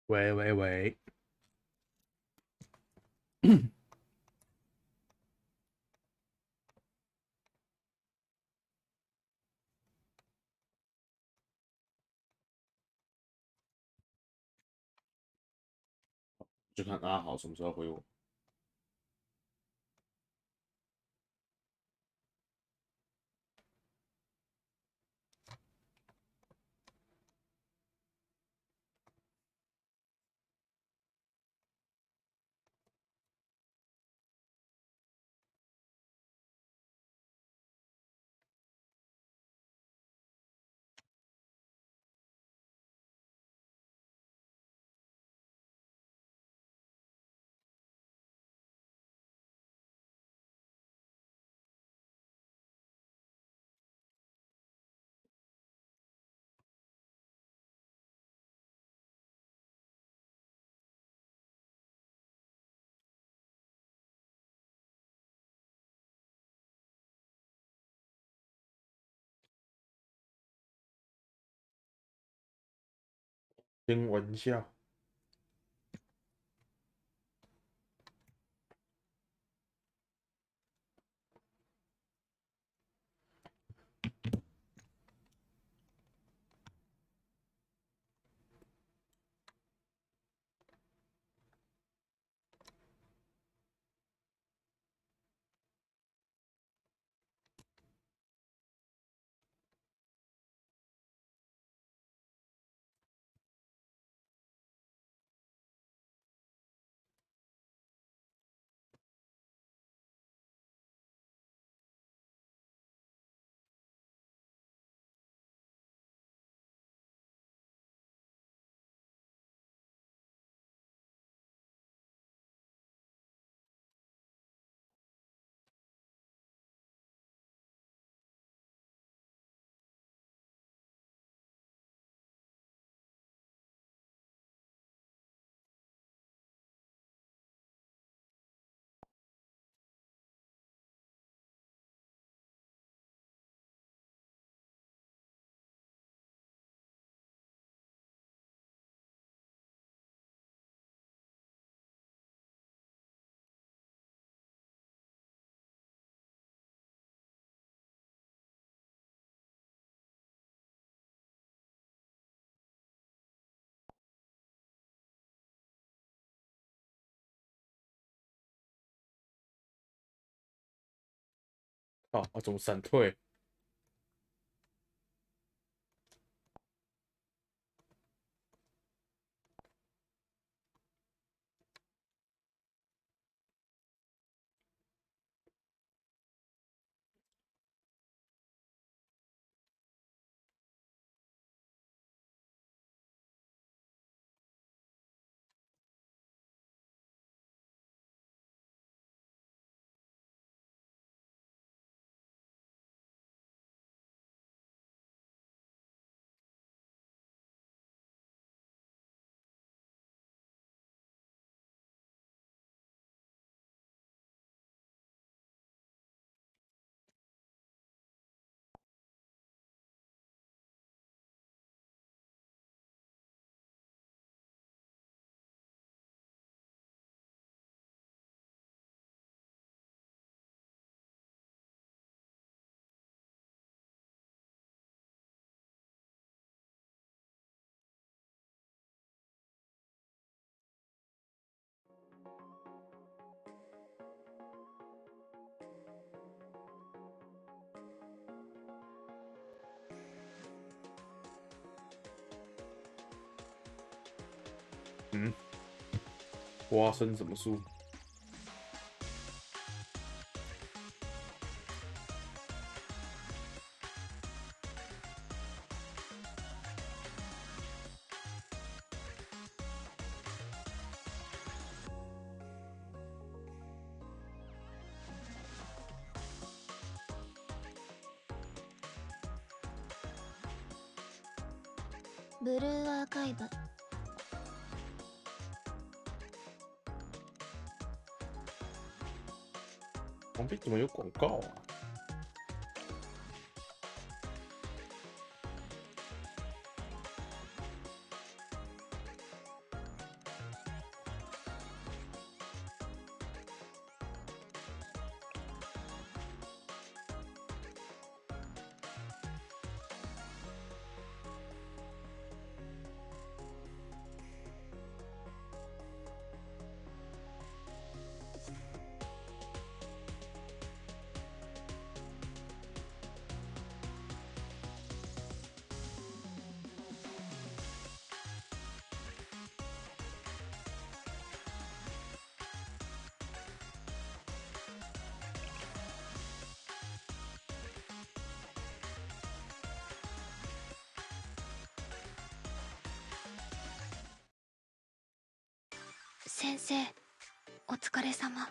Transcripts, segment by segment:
喂喂喂，就看阿豪什么时候回我。开玩笑，怎么闪退？嗯，花生什么树？ブルーアーカイブ。旁边怎么有广告啊？先生、お疲れ様。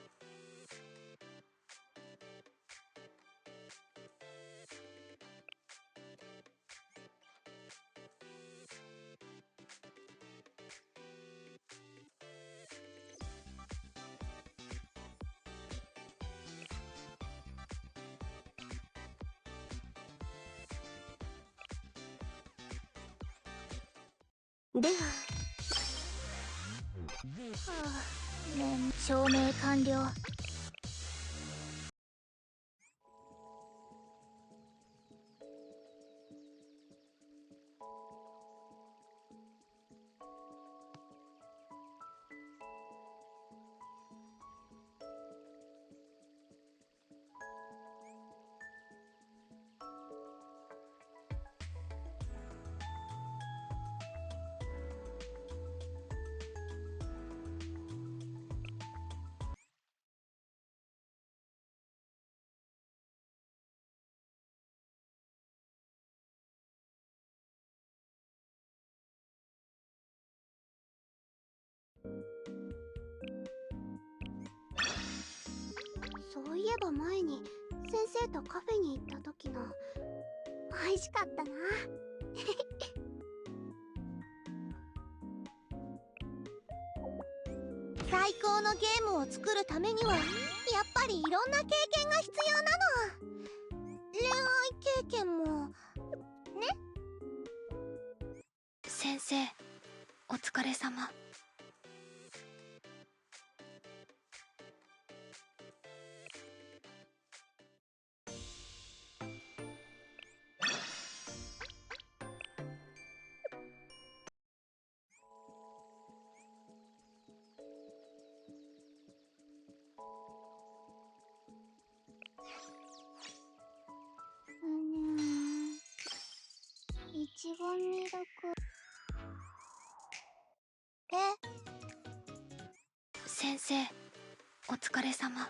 では、証明完了。そういえば前に先生とカフェに行った時の美味しかったな。最高のゲームを作るためにはやっぱりいろんな経験が必要なの。恋愛経験もね。先生、お疲れ様。いちごミルク。先生、お疲れ様。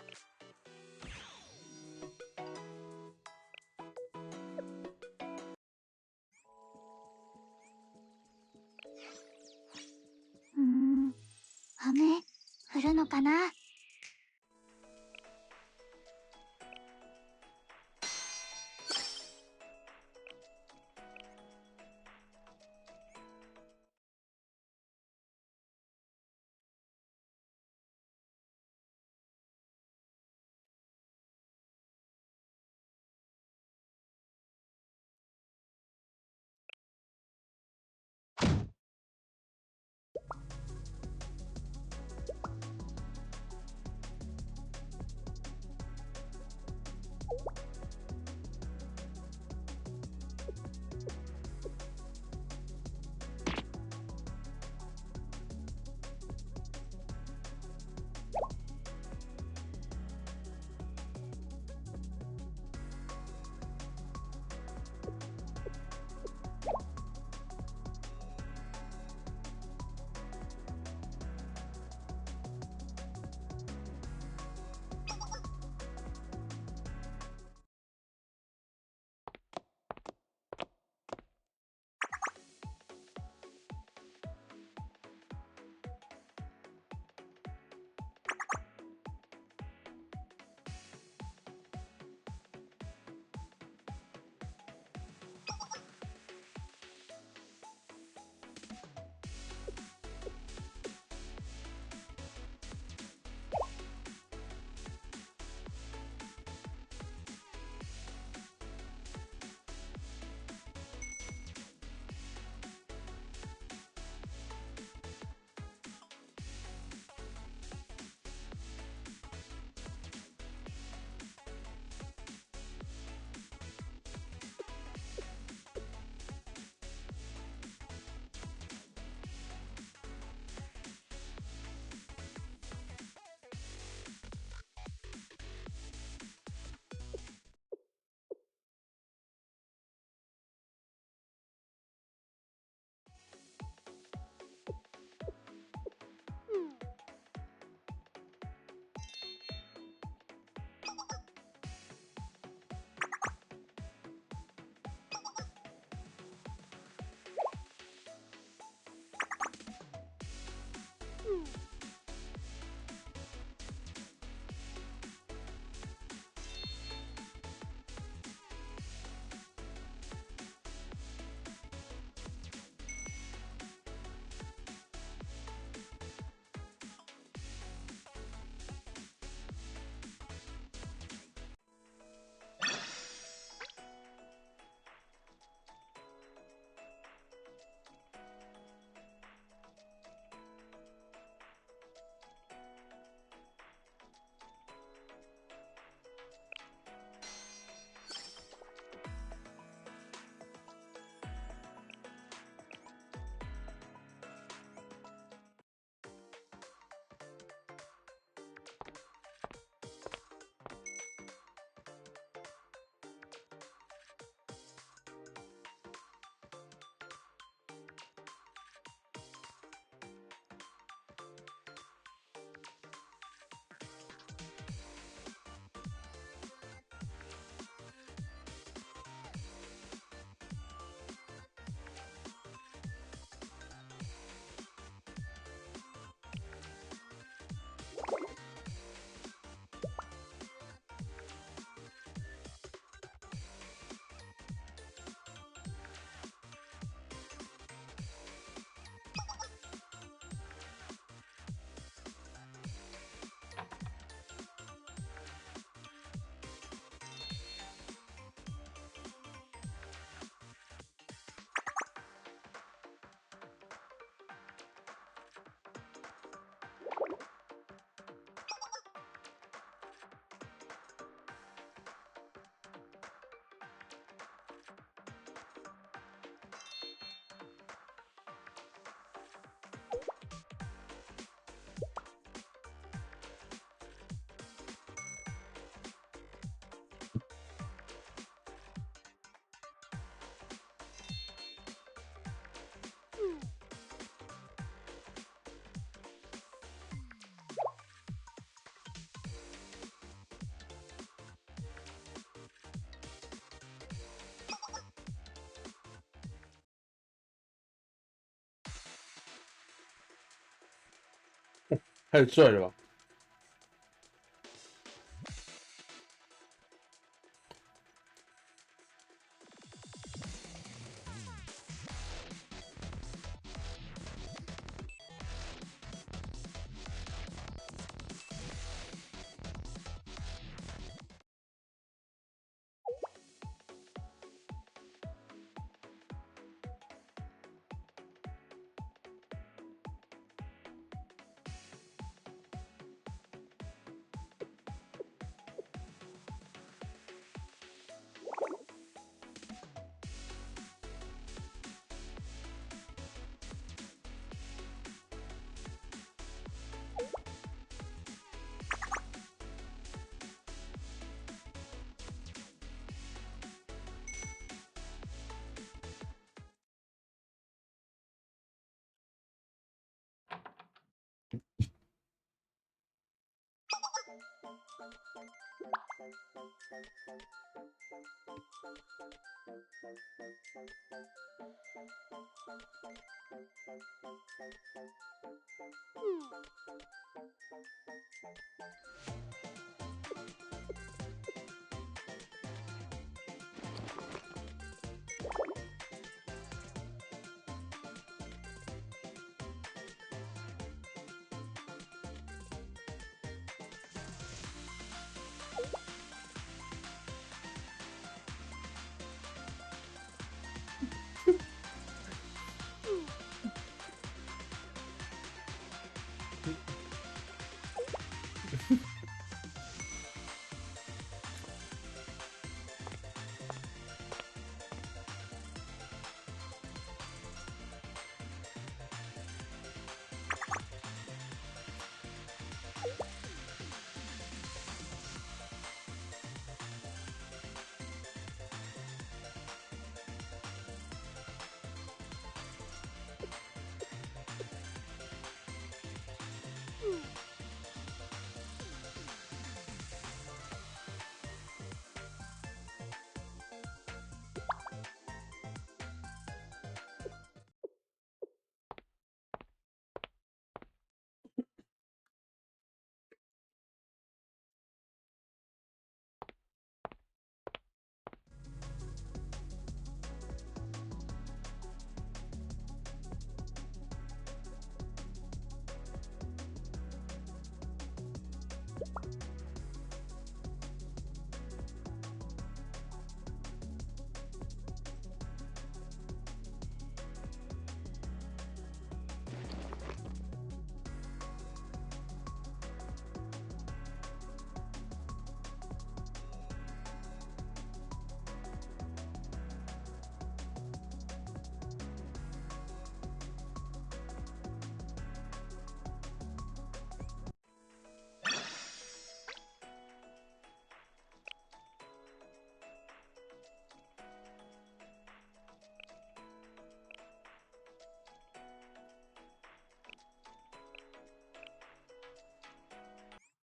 雨降るのかな。太帅了吧！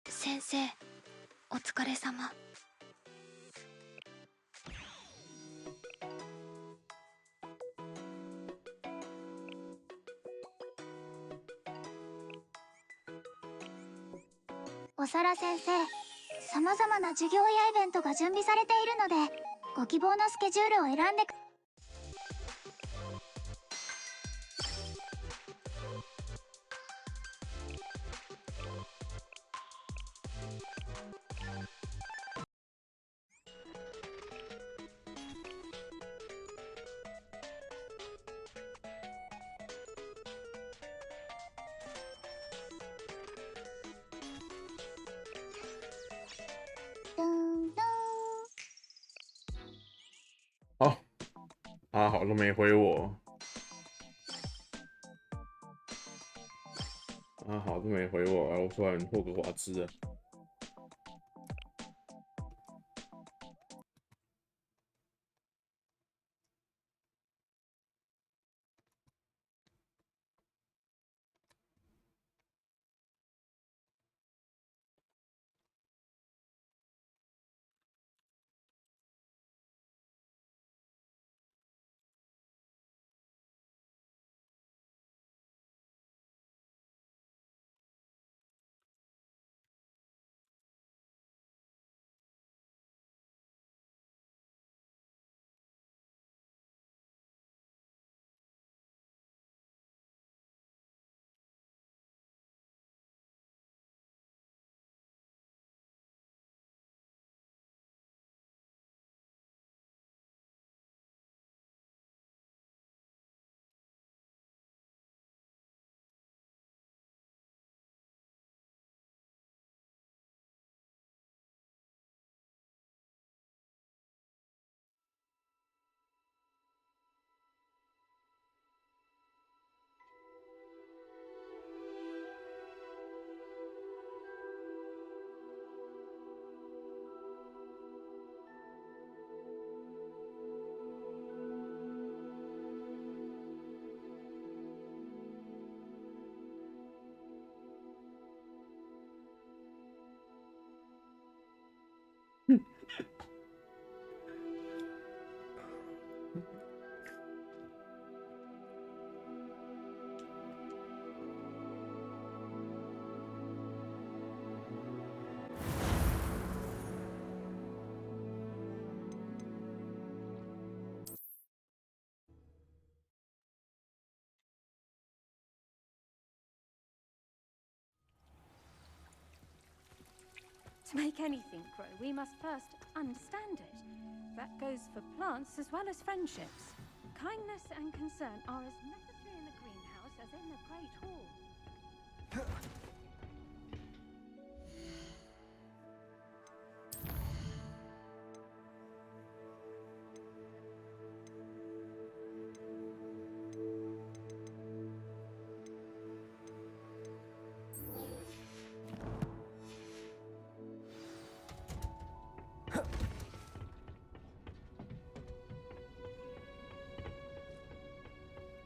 先生、お疲れ様。おさら先生、様々な授業やイベントが準備されているので、ご希望のスケジュールを選んでく。好，阿豪都没回我，阿豪都没回我，我突然霍格华兹了。To make anything grow, we must first understand it. That goes for plants as well as friendships. Kindness and concern are as necessary in the greenhouse as in the Great Hall.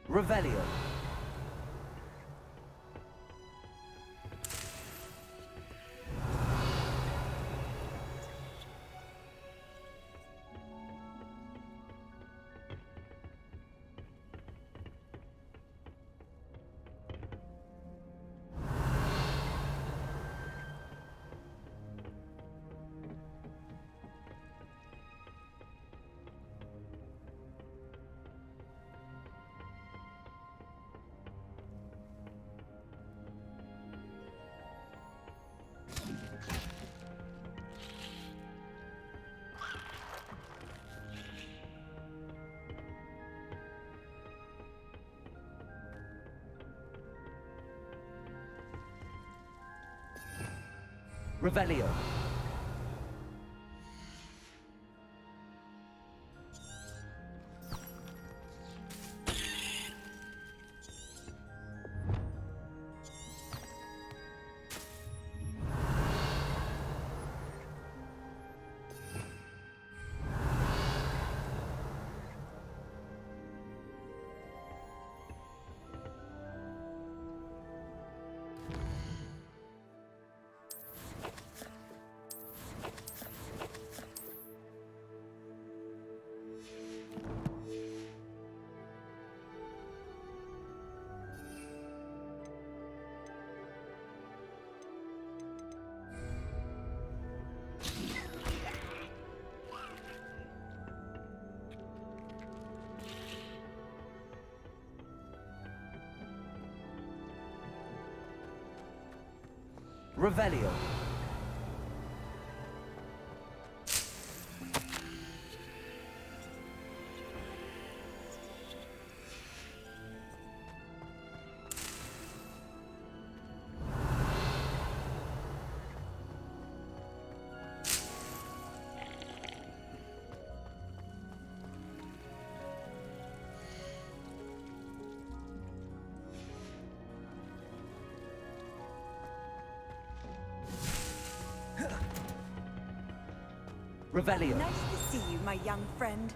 Revelio. Revelio. Revelio. Revelio. Nice to see you, my young friend.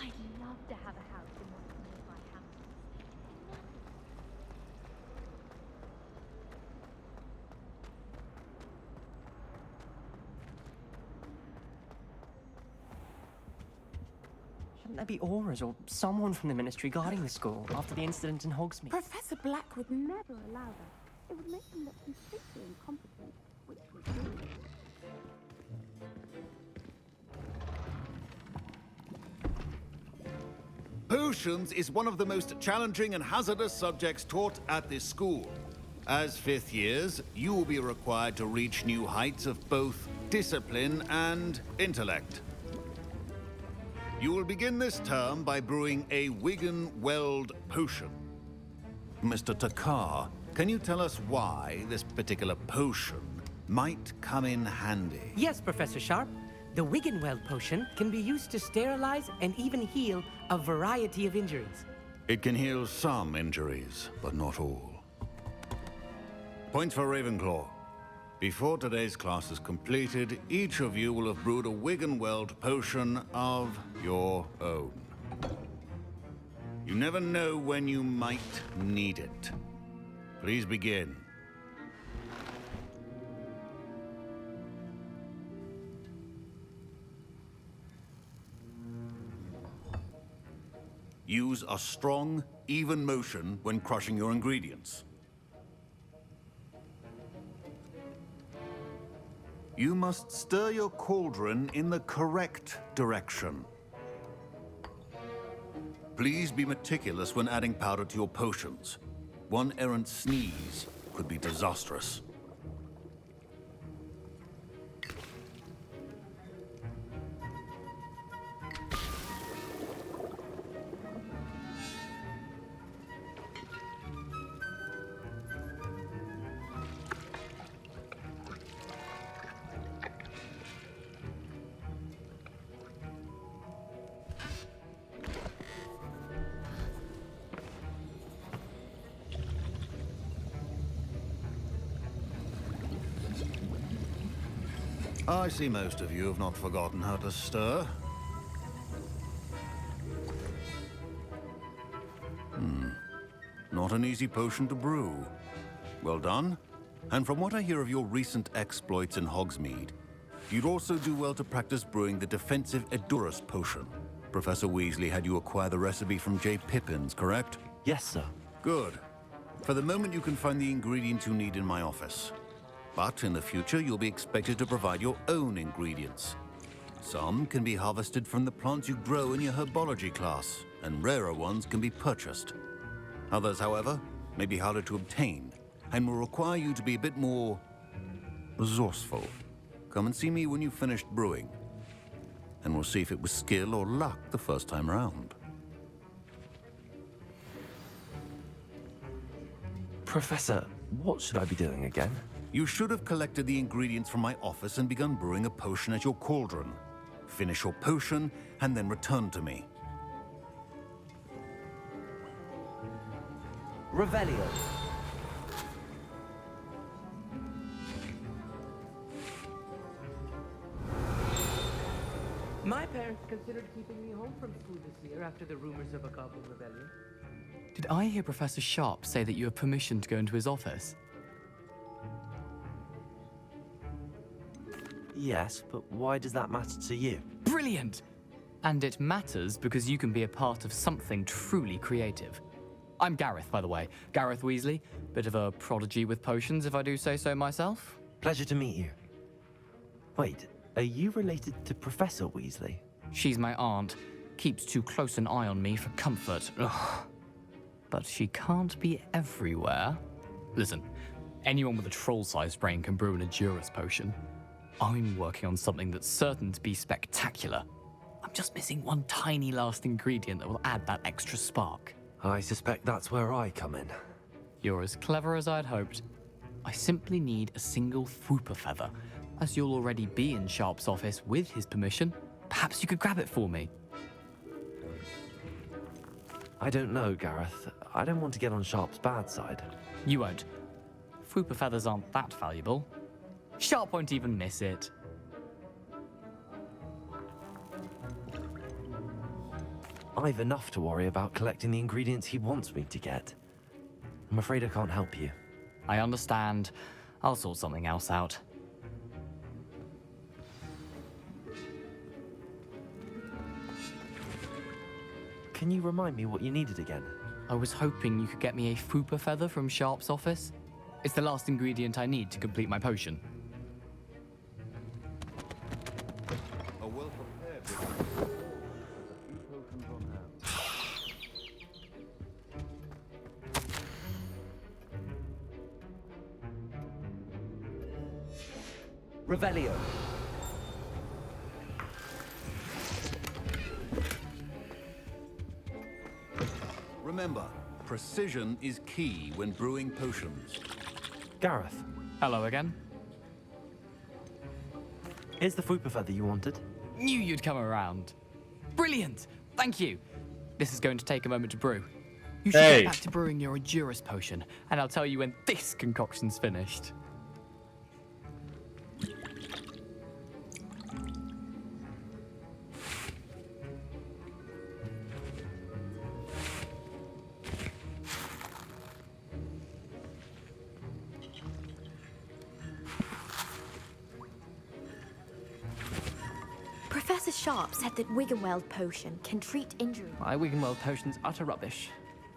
I'd love to have a house in one of the nearby houses. Shouldn't there be auras or someone from the ministry guarding the school after the incident in Hogsmeade? Professor Black would never allow that. It would make him look completely incompetent, which would do. Potions is one of the most challenging and hazardous subjects taught at this school. As fifth years, you will be required to reach new heights of both discipline and intellect. You will begin this term by brewing a Wigan-Weld potion. Mr. Takar, can you tell us why this particular potion might come in handy? Yes, Professor Sharp. The Wigan-Weld potion can be used to sterilize and even heal a variety of injuries. It can heal some injuries, but not all. Points for Ravenclaw. Before today's class is completed, each of you will have brewed a Wigan-Weld potion of your own. You never know when you might need it. Please begin. Use a strong, even motion when crushing your ingredients. You must stir your cauldron in the correct direction. Please be meticulous when adding powder to your potions. One errant sneeze could be disastrous. I see most of you have not forgotten how to stir. Not an easy potion to brew. Well done. And from what I hear of your recent exploits in Hogsmeade, you'd also do well to practice brewing the defensive Edurus potion. Professor Weasley had you acquire the recipe from J. Pippin's, correct? Yes, sir. Good. For the moment, you can find the ingredients you need in my office. But in the future, you'll be expected to provide your own ingredients. Some can be harvested from the plants you grow in your herbology class, and rarer ones can be purchased. Others, however, may be harder to obtain, and will require you to be a bit more resourceful. Come and see me when you've finished brewing, and we'll see if it was skill or luck the first time around. Professor, what should I be doing again? You should have collected the ingredients from my office and begun brewing a potion at your cauldron. Finish your potion, and then return to me. Revelio. My parents considered keeping me home from school this year after the rumors of a Goblin rebellion. Did I hear Professor Sharp say that you have permission to go into his office? Yes, but why does that matter to you? Brilliant! And it matters because you can be a part of something truly creative. I'm Gareth, by the way. Gareth Weasley. Bit of a prodigy with potions, if I do say so myself. Pleasure to meet you. Wait, are you related to Professor Weasley? She's my aunt. Keeps too close an eye on me for comfort. Ugh. But she can't be everywhere. Listen, anyone with a troll-sized brain can brew an Edurus potion. I'm working on something that's certain to be spectacular. I'm just missing one tiny last ingredient that will add that extra spark. I suspect that's where I come in. You're as clever as I'd hoped. I simply need a single Fwooper feather. As you'll already be in Sharp's office with his permission, perhaps you could grab it for me. I don't know, Gareth. I don't want to get on Sharp's bad side. You won't. Fwooper feathers aren't that valuable. Sharp won't even miss it. I've enough to worry about collecting the ingredients he wants me to get. I'm afraid I can't help you. I understand. I'll sort something else out. Can you remind me what you needed again? I was hoping you could get me a Fwooper feather from Sharp's office. It's the last ingredient I need to complete my potion. A well-prepared potions on hand. Revelio. Remember, precision is key when brewing potions. Gareth, Hello again. here's the Fwooper feather you wanted. Knew you'd come around. Brilliant! Thank you. This is going to take a moment to brew. You should Hey. get back to brewing your Edurus potion, and I'll tell you when this concoction's finished. Professor Sharp said that Wiggenweld potion can treat injury. My Wiggenweld potion's utter rubbish.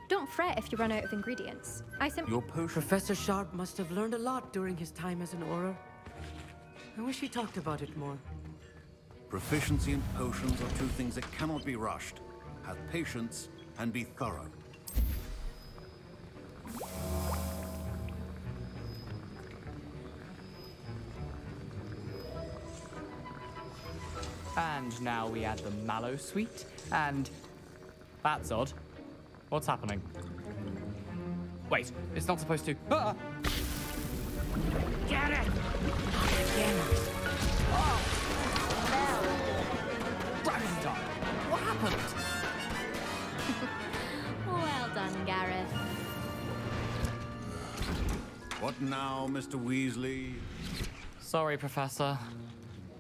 Don't fret if you run out of ingredients. I simply... Your potion... Professor Sharp must have learned a lot during his time as an Auror. I wish he talked about it more. Proficiency in potions are two things that cannot be rushed. Have patience and be thorough. And now we add the mallow sweet, and... That's odd. What's happening? Wait, it's not supposed to... Ah! Get it! Dragon's die! What happened? Well done, Gareth. What now, Mr. Weasley? Sorry, Professor.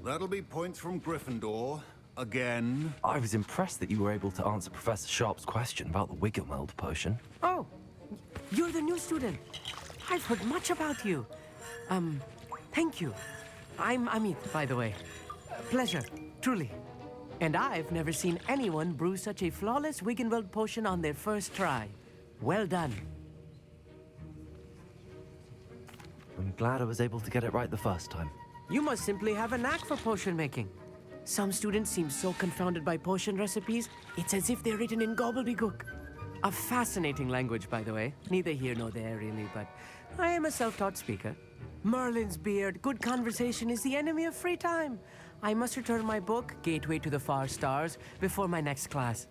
That'll be points from Gryffindor. Again. I was impressed that you were able to answer Professor Sharp's question about the Wiggenweld potion. Oh, you're the new student. I've heard much about you. Thank you. I'm Amit, by the way. Pleasure, truly. And I've never seen anyone brew such a flawless Wiggenweld potion on their first try. Well done. I'm glad I was able to get it right the first time. You must simply have a knack for potion making. Some students seem so confounded by potion recipes, it's as if they're written in gobbledygook. A fascinating language, by the way. Neither here nor there, really, but I am a self-taught speaker. Merlin's beard, good conversation is the enemy of free time. I must return my book, Gateway to the Far Stars, before my next class.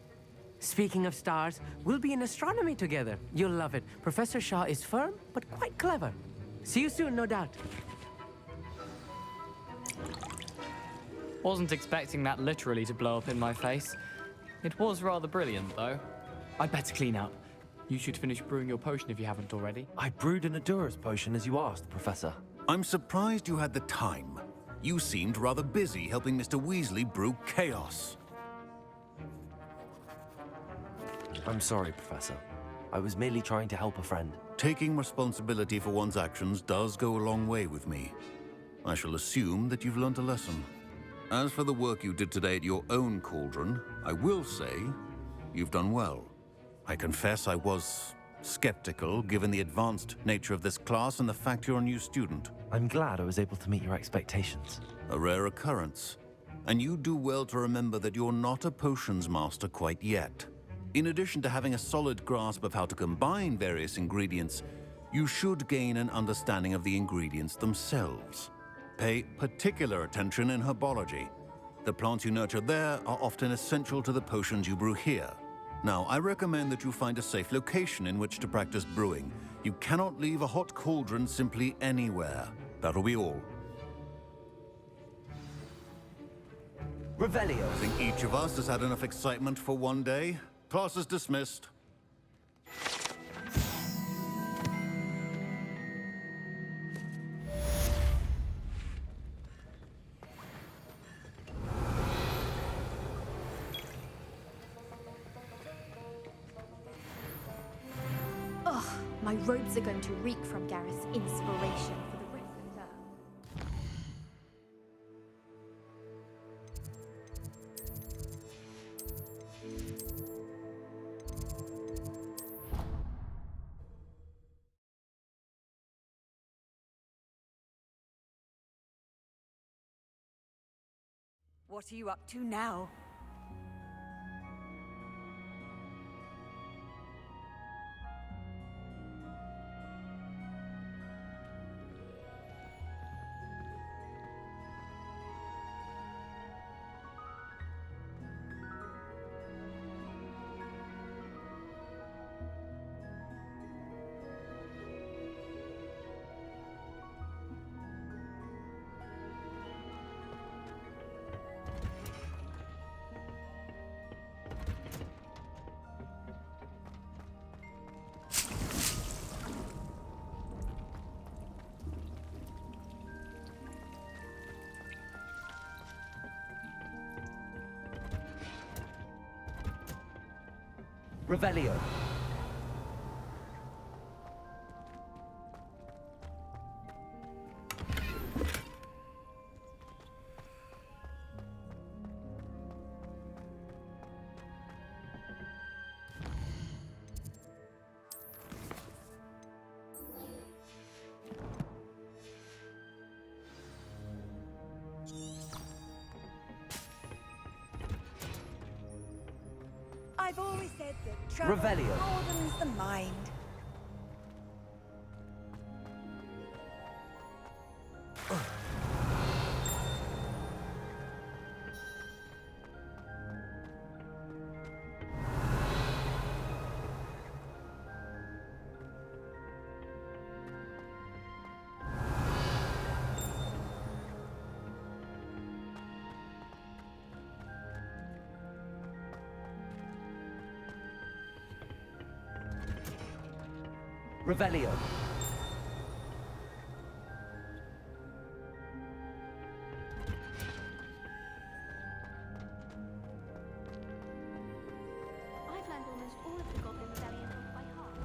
Speaking of stars, we'll be in astronomy together. You'll love it. Professor Shaw is firm, but quite clever. See you soon, no doubt. Wasn't expecting that literally to blow up in my face. It was rather brilliant, though. I'd better clean up. You should finish brewing your potion if you haven't already. I brewed an Adura's potion as you asked, Professor. I'm surprised you had the time. You seemed rather busy helping Mr. Weasley brew chaos. I'm sorry, Professor. I was merely trying to help a friend. Taking responsibility for one's actions does go a long way with me. I shall assume that you've learnt a lesson. As for the work you did today at your own cauldron, I will say you've done well. I confess I was skeptical, given the advanced nature of this class and the fact you're a new student. I'm glad I was able to meet your expectations. A rare occurrence. And you do well to remember that you're not a potions master quite yet. In addition to having a solid grasp of how to combine various ingredients, you should gain an understanding of the ingredients themselves. Pay particular attention in herbology. The plants you nurture there are often essential to the potions you brew here. Now, I recommend that you find a safe location in which to practice brewing. You cannot leave a hot cauldron simply anywhere. That'll be all. Revelio. I think each of us has had enough excitement for one day. Class is dismissed. Ugh, my robes are going to reek from Gareth's inspiration for the rest of the term. What are you up to now? Revelio. I've always said that travel Revelio. broadens the mind. Revelio. I've learned almost all of the Goblin Rebellion off by heart.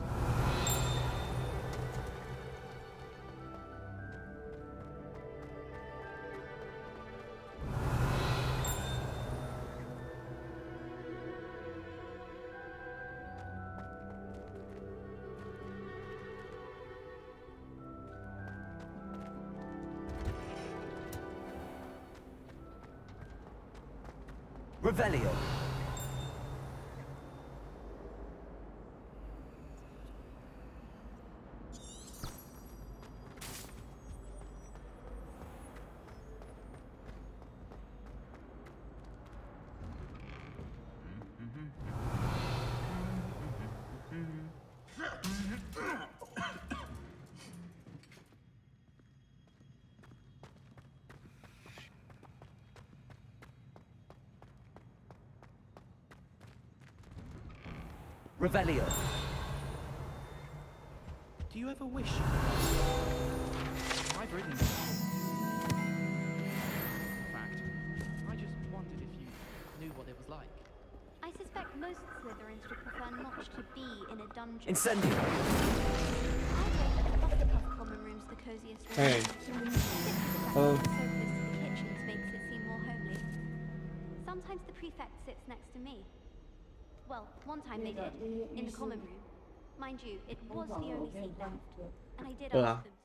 Revelio. Revelio. Do you ever wish? I've written. In fact, I just wondered if you knew what it was like. I suspect most Slytherins would prefer not to be in a dungeon. Incendio. I think that the Hufflepuff common room's the coziest room. Hey. The fact that it's so close to the kitchens makes it seem more homely. Sometimes the prefect sits next to me. Well, one time they did, in the common room. Mind you, it was the only seat left, and I did ask them to.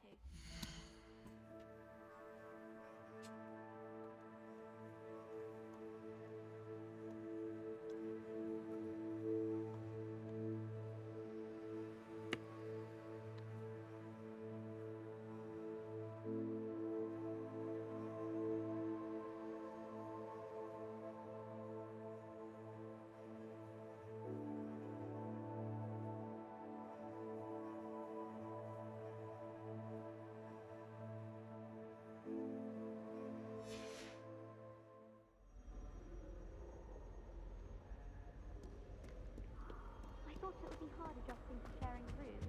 I thought it would be hard adjusting to sharing a room,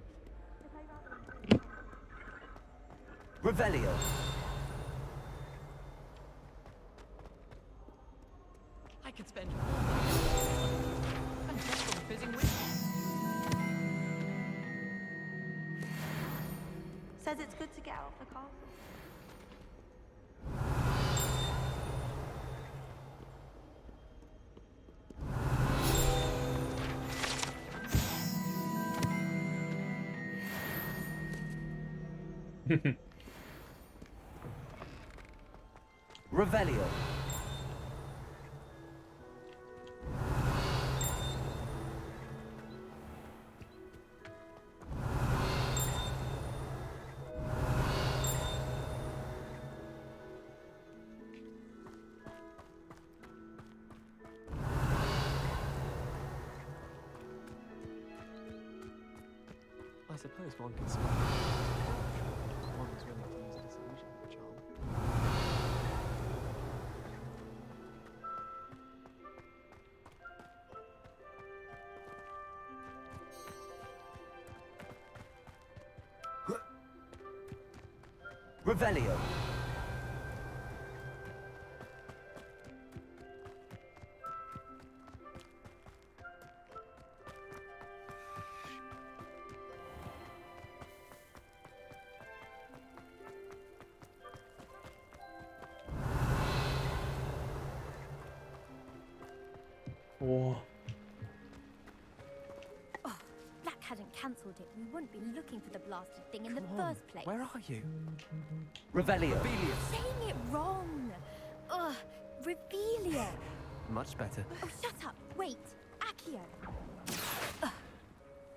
but I rather enjoyed it. Revelio. I could spend all my and just on fizzing whiskey. Says it's good to get out of the castle. Revelio. I suppose one can smile. One is willing to use a disillusion for charm. Revelio. Wow. Oh, Black hadn't cancelled it. We wouldn't be looking for the blasted thing in the Come on, first place. where are you? Revelio. Saying it wrong. Ugh, Revelia. Much better. Oh, shut up. Wait. Pinocchio. Ugh.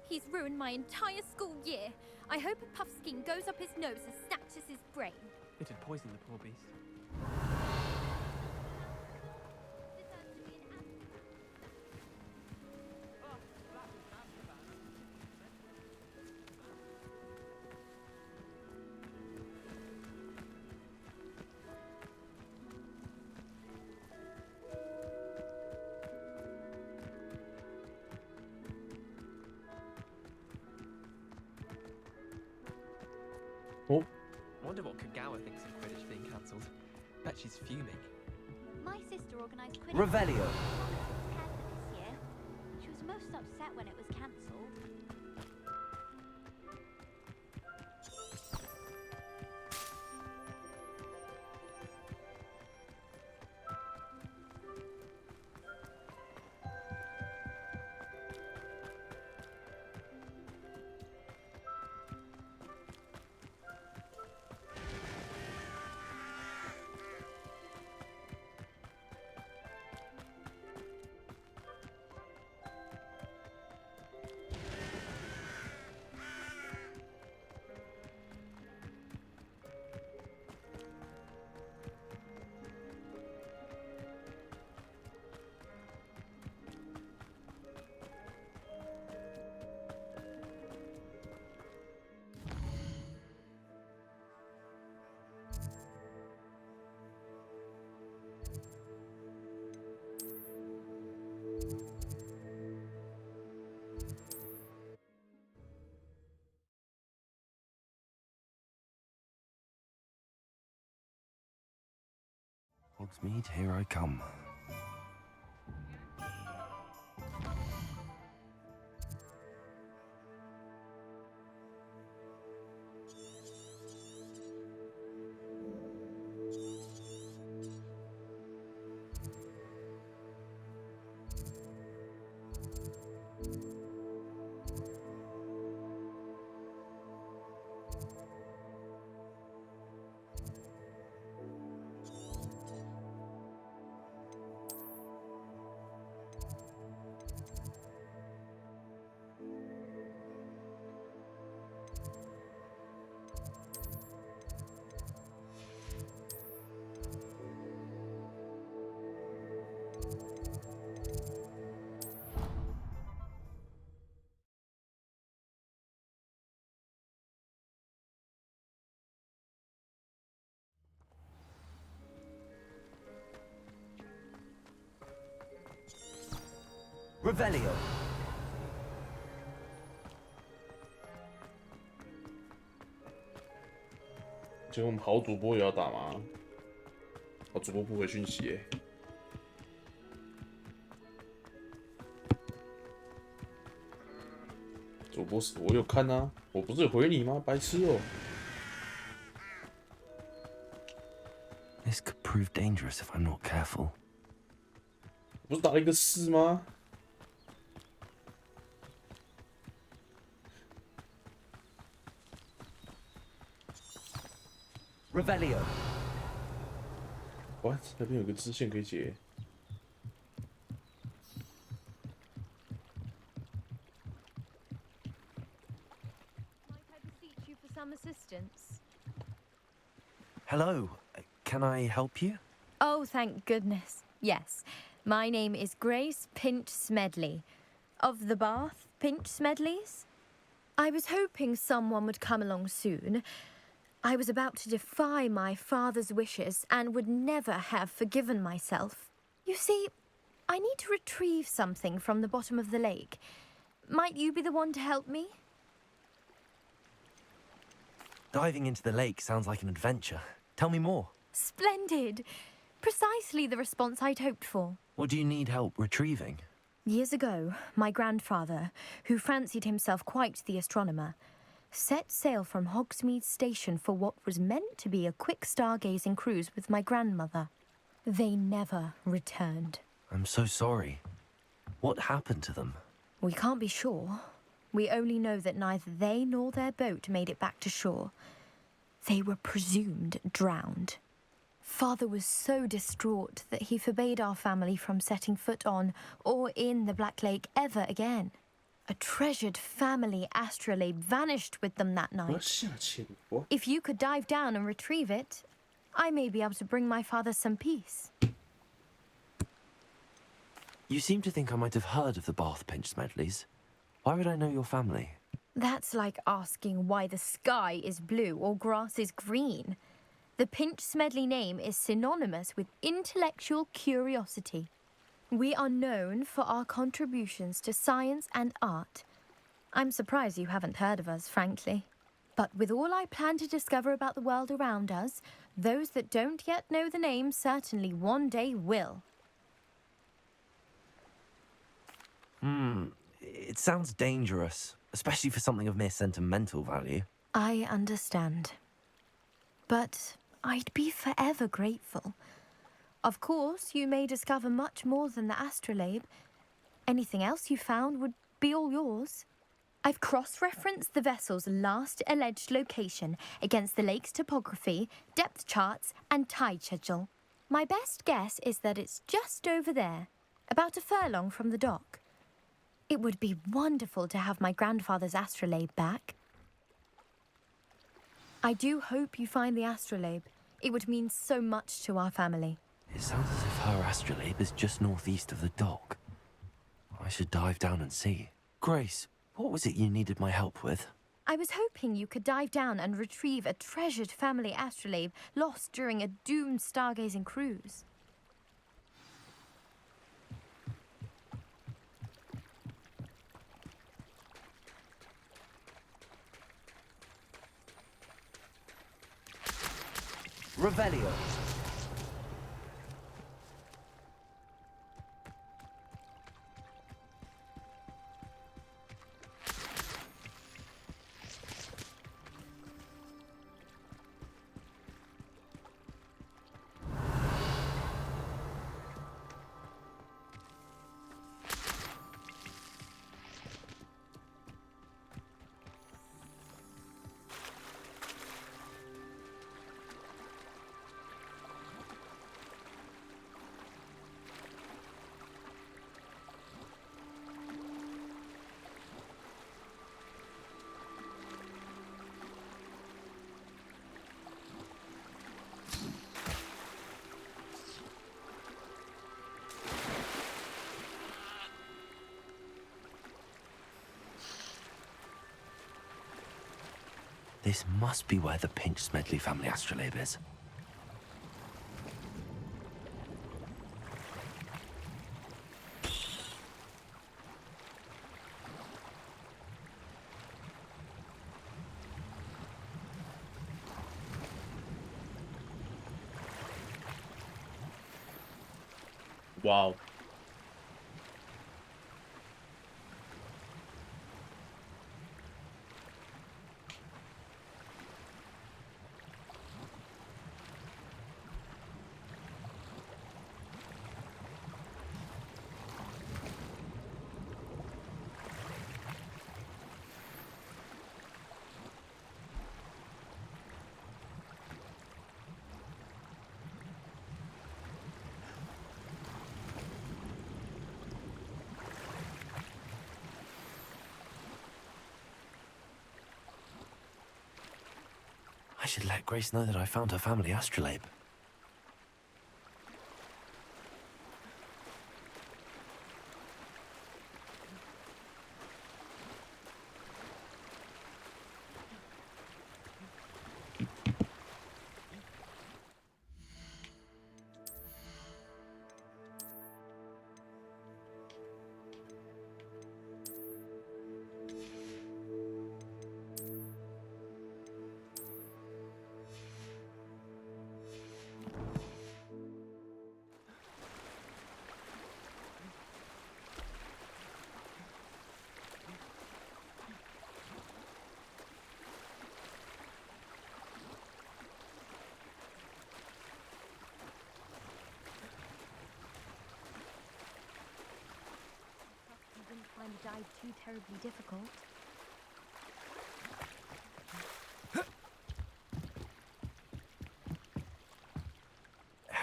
He's ruined my entire school year. I hope a puffskein goes up his nose and snatches his brain. It'd poison the poor beast. Oh. Wonder what Kagawa thinks of Quidditch being cancelled. Bet she's fuming. My sister organised Quidditch Revelio. this year. She was most upset when it was cancelled. Hogsmeade, here I come. Revelio. 结果我们好主播也要打吗？好主播不回讯息耶。主播是我有看啊，我不是有回你吗？白痴哦、This could prove dangerous if I'm not careful. 不是打了一个4吗？ Revelio. What？ 那边有个支线可以解。Might I beseech you for some assistance? Hello, can I help you? Oh, thank goodness. Yes. My name is Grace Pinch Smedley. Of the Bath Pinch Smedleys? I was hoping someone would come along soon. I was about to defy my father's wishes and would never have forgiven myself. You see, I need to retrieve something from the bottom of the lake. Might you be the one to help me? Diving into the lake sounds like an adventure. Tell me more. Splendid! Precisely the response I'd hoped for. What do you need help retrieving? Years ago, my grandfather, who fancied himself quite the astronomer, set sail from Hogsmeade Station for what was meant to be a quick stargazing cruise with my grandmother. They never returned. I'm so sorry. What happened to them? We can't be sure. We only know that neither they nor their boat made it back to shore. They were presumed drowned. Father was so distraught that he forbade our family from setting foot on or in the Black Lake ever again. A treasured family astrolabe vanished with them that 我要 night. 下潜我 If you could dive down and retrieve it, I may be able to bring my father some peace. You seem to think I might have heard of the Bath Pinch Smedleys. Why would I know your family? That's like asking why the sky is blue or grass is green. The Pinch Smedley name is synonymous with intellectual curiosity. We are known for our contributions to science and art. I'm surprised you haven't heard of us, frankly. But with all I plan to discover about the world around us, those that don't yet know the name certainly one day will. It sounds dangerous, especially for something of mere sentimental value. I understand. But I'd be forever grateful. Of course, you may discover much more than the astrolabe. Anything else you found would be all yours. I've cross-referenced the vessel's last alleged location against the lake's topography, depth charts, and tide schedule. My best guess is that it's just over there, about a furlong from the dock. It would be wonderful to have my grandfather's astrolabe back. I do hope you find the astrolabe. It would mean so much to our family. It sounds as if her astrolabe is just northeast of the dock. I should dive down and see. Grace, what was it you needed my help with? I was hoping you could dive down and retrieve a treasured family astrolabe lost during a doomed stargazing cruise. Revelio. This must be where the Pinch Smedley family astrolabe is. Wow. I should let Grace know that I found her family astrolabe. Find the dive too terribly difficult.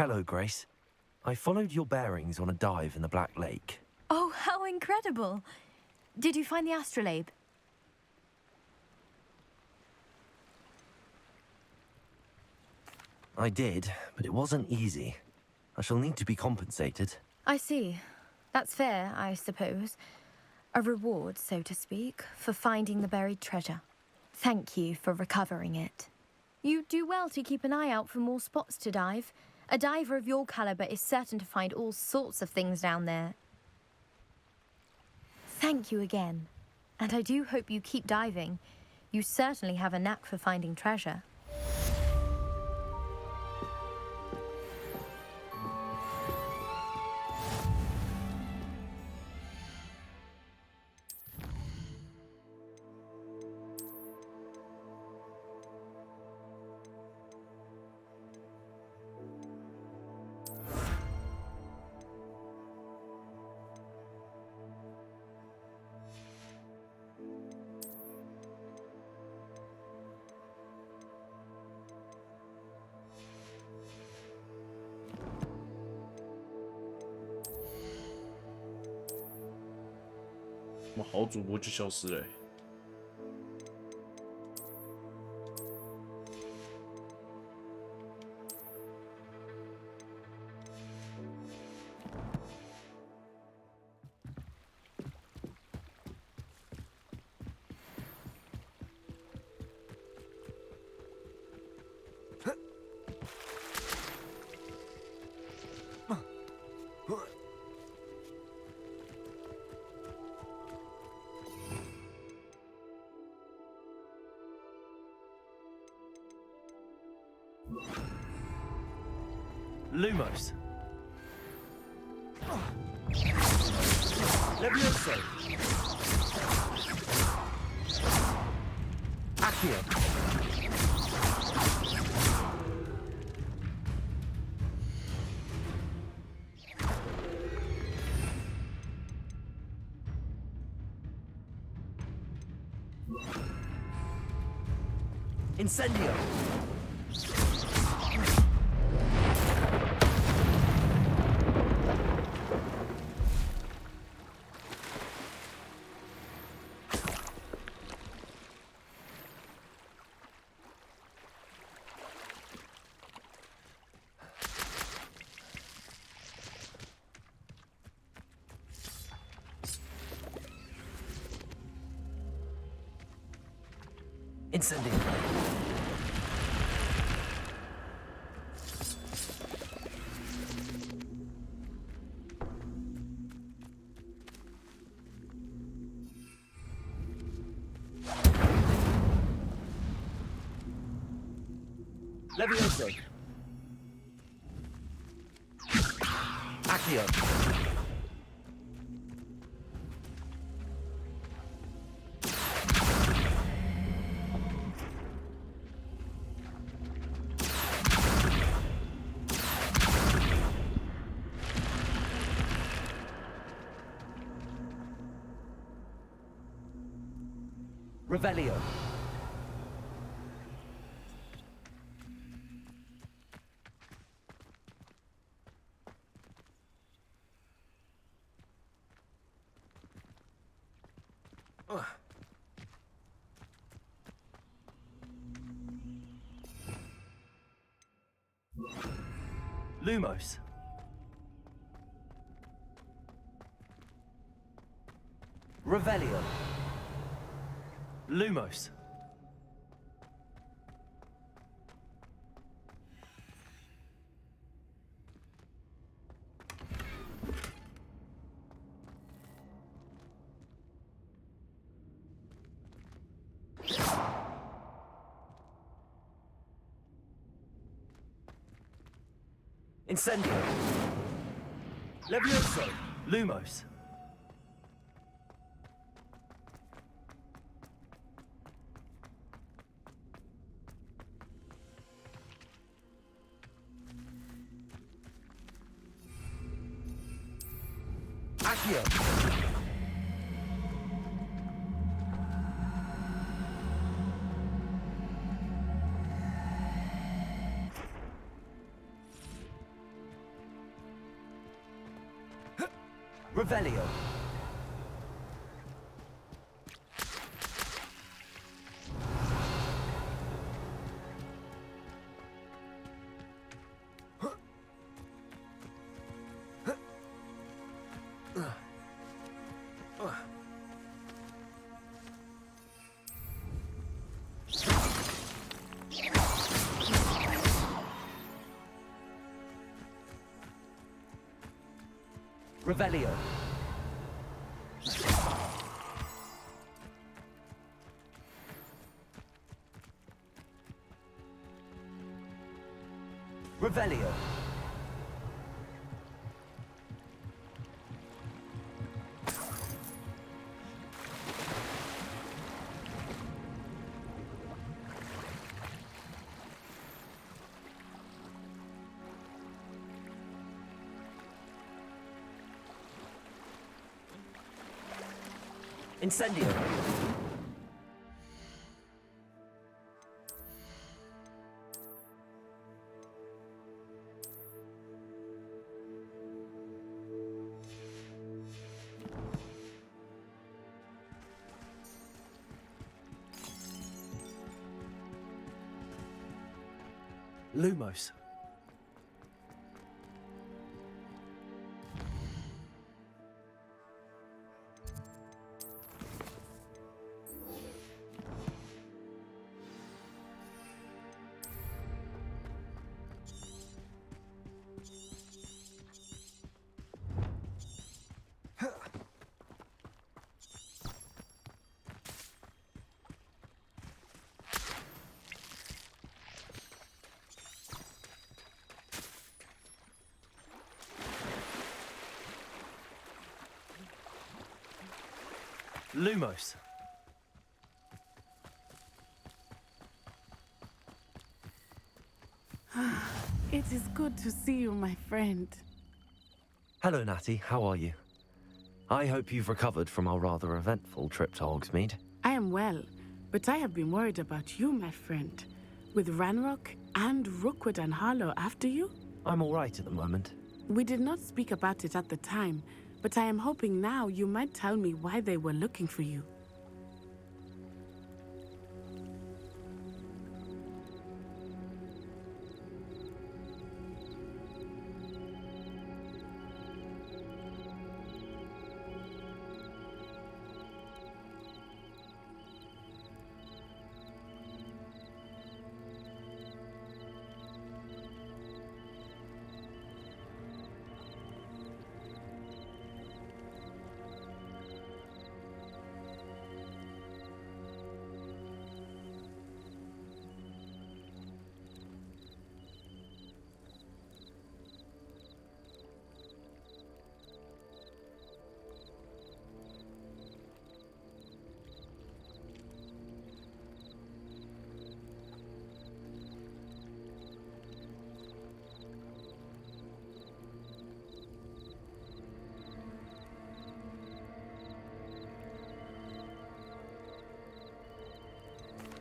Hello, Grace. I followed your bearings on a dive in the Black Lake. Oh, how incredible! Did you find the astrolabe? I did, but it wasn't easy. I shall need to be compensated. I see. That's fair, I suppose. A reward, so to speak, for finding the buried treasure. Thank you for recovering it. You do well to keep an eye out for more spots to dive. A diver of your caliber is certain to find all sorts of things down there. Thank you again. And I do hope you keep diving. You certainly have a knack for finding treasure.我好主播就消失了欸。Lumos. Levioso. Accio. Incendio. Incendio. Levioso. Accio. Revelio. Lumos. Revelio. Lumos. Incendio. Levioso. Lumos. Accio. Revelio. Revelio. Revelio. Incendio. Lumos. Lumos. It is good to see you, my friend. Hello, Natty. How are you? I hope you've recovered from our rather eventful trip to Hogsmeade. I am well, but I have been worried about you, my friend. With Ranrock and Rookwood and Harlow after you? I'm all right at the moment. We did not speak about it at the time, but I am hoping now you might tell me why they were looking for you.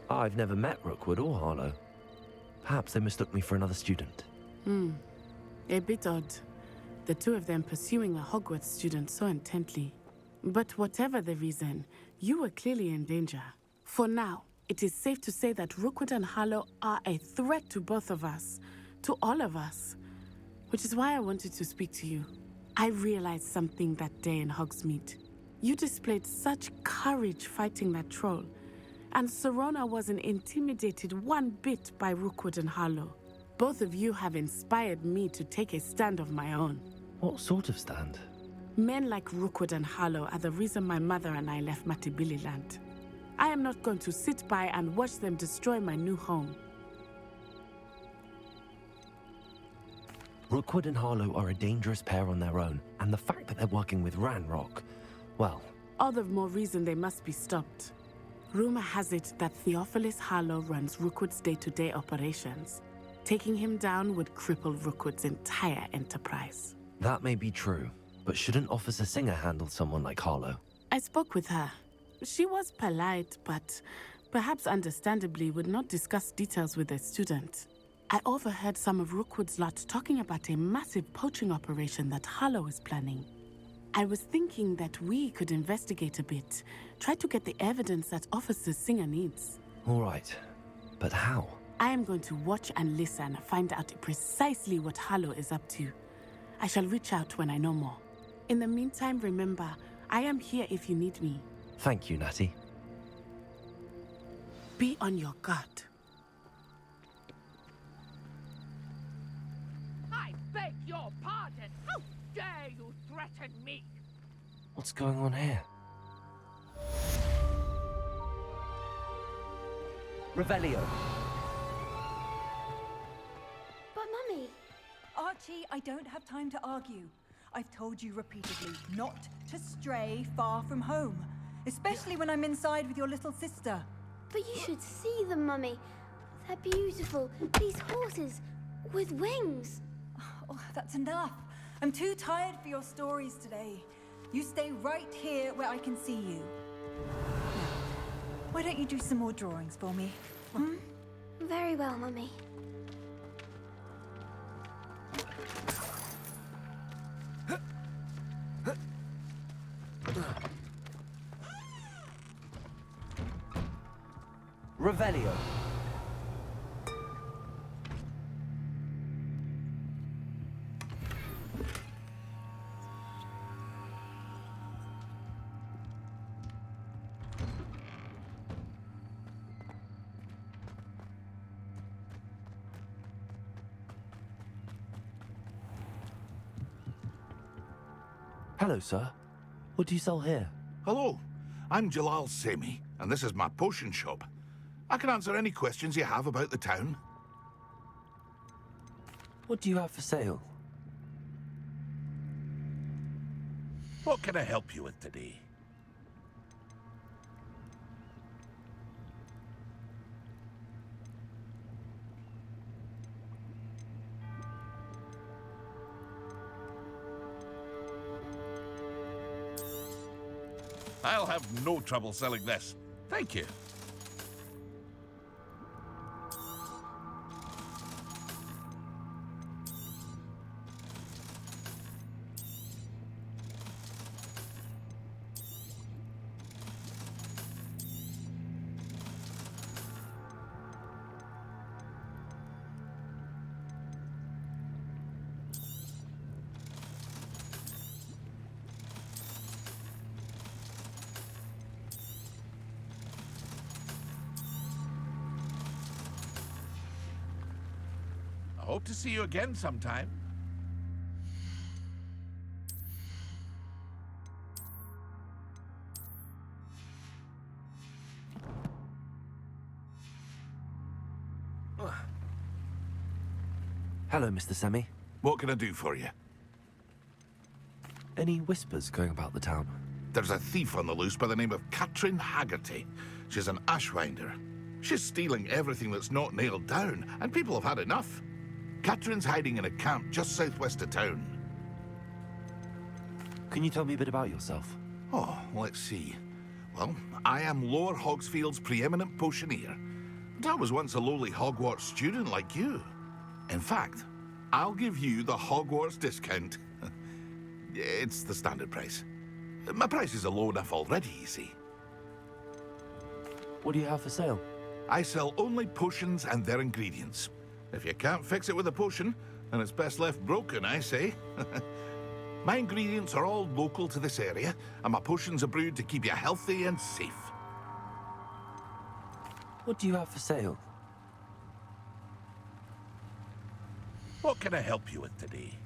I've never met Rookwood or Harlow. Perhaps they mistook me for another student. A bit odd. The two of them pursuing a Hogwarts student so intently. But whatever the reason, you were clearly in danger. For now, it is safe to say that Rookwood and Harlow are a threat to both of us. To all of us. Which is why I wanted to speak to you. I realized something that day in Hogsmeade. You displayed such courage fighting that troll. And Serona wasn't intimidated one bit by Rookwood and Harlow. Both of you have inspired me to take a stand of my own. What sort of stand? Men like Rookwood and Harlow are the reason my mother and I left Matibili land. I am not going to sit by and watch them destroy my new home. Rookwood and Harlow are a dangerous pair on their own, and the fact that they're working with Ranrock, well... All the more reason they must be stopped. Rumor has it that Theophilus Harlow runs Rookwood's day-to-day operations. Taking him down would cripple Rookwood's entire enterprise. That may be true, but shouldn't Officer Singer handle someone like Harlow? I spoke with her. She was polite, but perhaps understandably would not discuss details with a student. I overheard some of Rookwood's lot talking about a massive poaching operation that Harlow is planning. I was thinking that we could investigate a bit. Try to get the evidence that Officer Singer needs. All right. But how? I am going to watch and listen, find out precisely what Harlow is up to. I shall reach out when I know more. In the meantime, remember, I am here if you need me. Thank you, Natty. Be on your guard. I beg your pardon. How dare you threaten me? What's going on here? Revelio. But Mummy... Archie, I don't have time to argue. I've told you repeatedly not to stray far from home, especially when I'm inside with your little sister. But you should see them, Mummy. They're beautiful. These horses with wings. Oh, that's enough. I'm too tired for your stories today. You stay right here where I can see you. Now, why don't you do some more drawings for me? Hmm? Very well, Mummy. Revelio. Hello, sir. What do you sell here? Hello, I'm Jalal Semi, and this is my potion shop. I can answer any questions you have about the town. What do you have for sale? What can I help you with today? I'll have no trouble selling this. Thank you. I hope to see you again sometime. Hello, Mr. Semi. What can I do for you? Any whispers going about the town? There's a thief on the loose by the name of Katrin Haggerty. She's an ashwinder. She's stealing everything that's not nailed down, and people have had enough. Katrin's hiding in a camp just southwest of town. Can you tell me a bit about yourself? Oh, let's see. Well, I am Lower Hogsfield's preeminent potioneer. But I was once a lowly Hogwarts student like you. In fact, I'll give you the Hogwarts discount. It's the standard price. My prices are low enough already, you see. What do you have for sale? I sell only potions and their ingredients. If you can't fix it with a potion, then it's best left broken, I say. My ingredients are all local to this area, and my potions are brewed to keep you healthy and safe. What do you have for sale? What can I help you with today?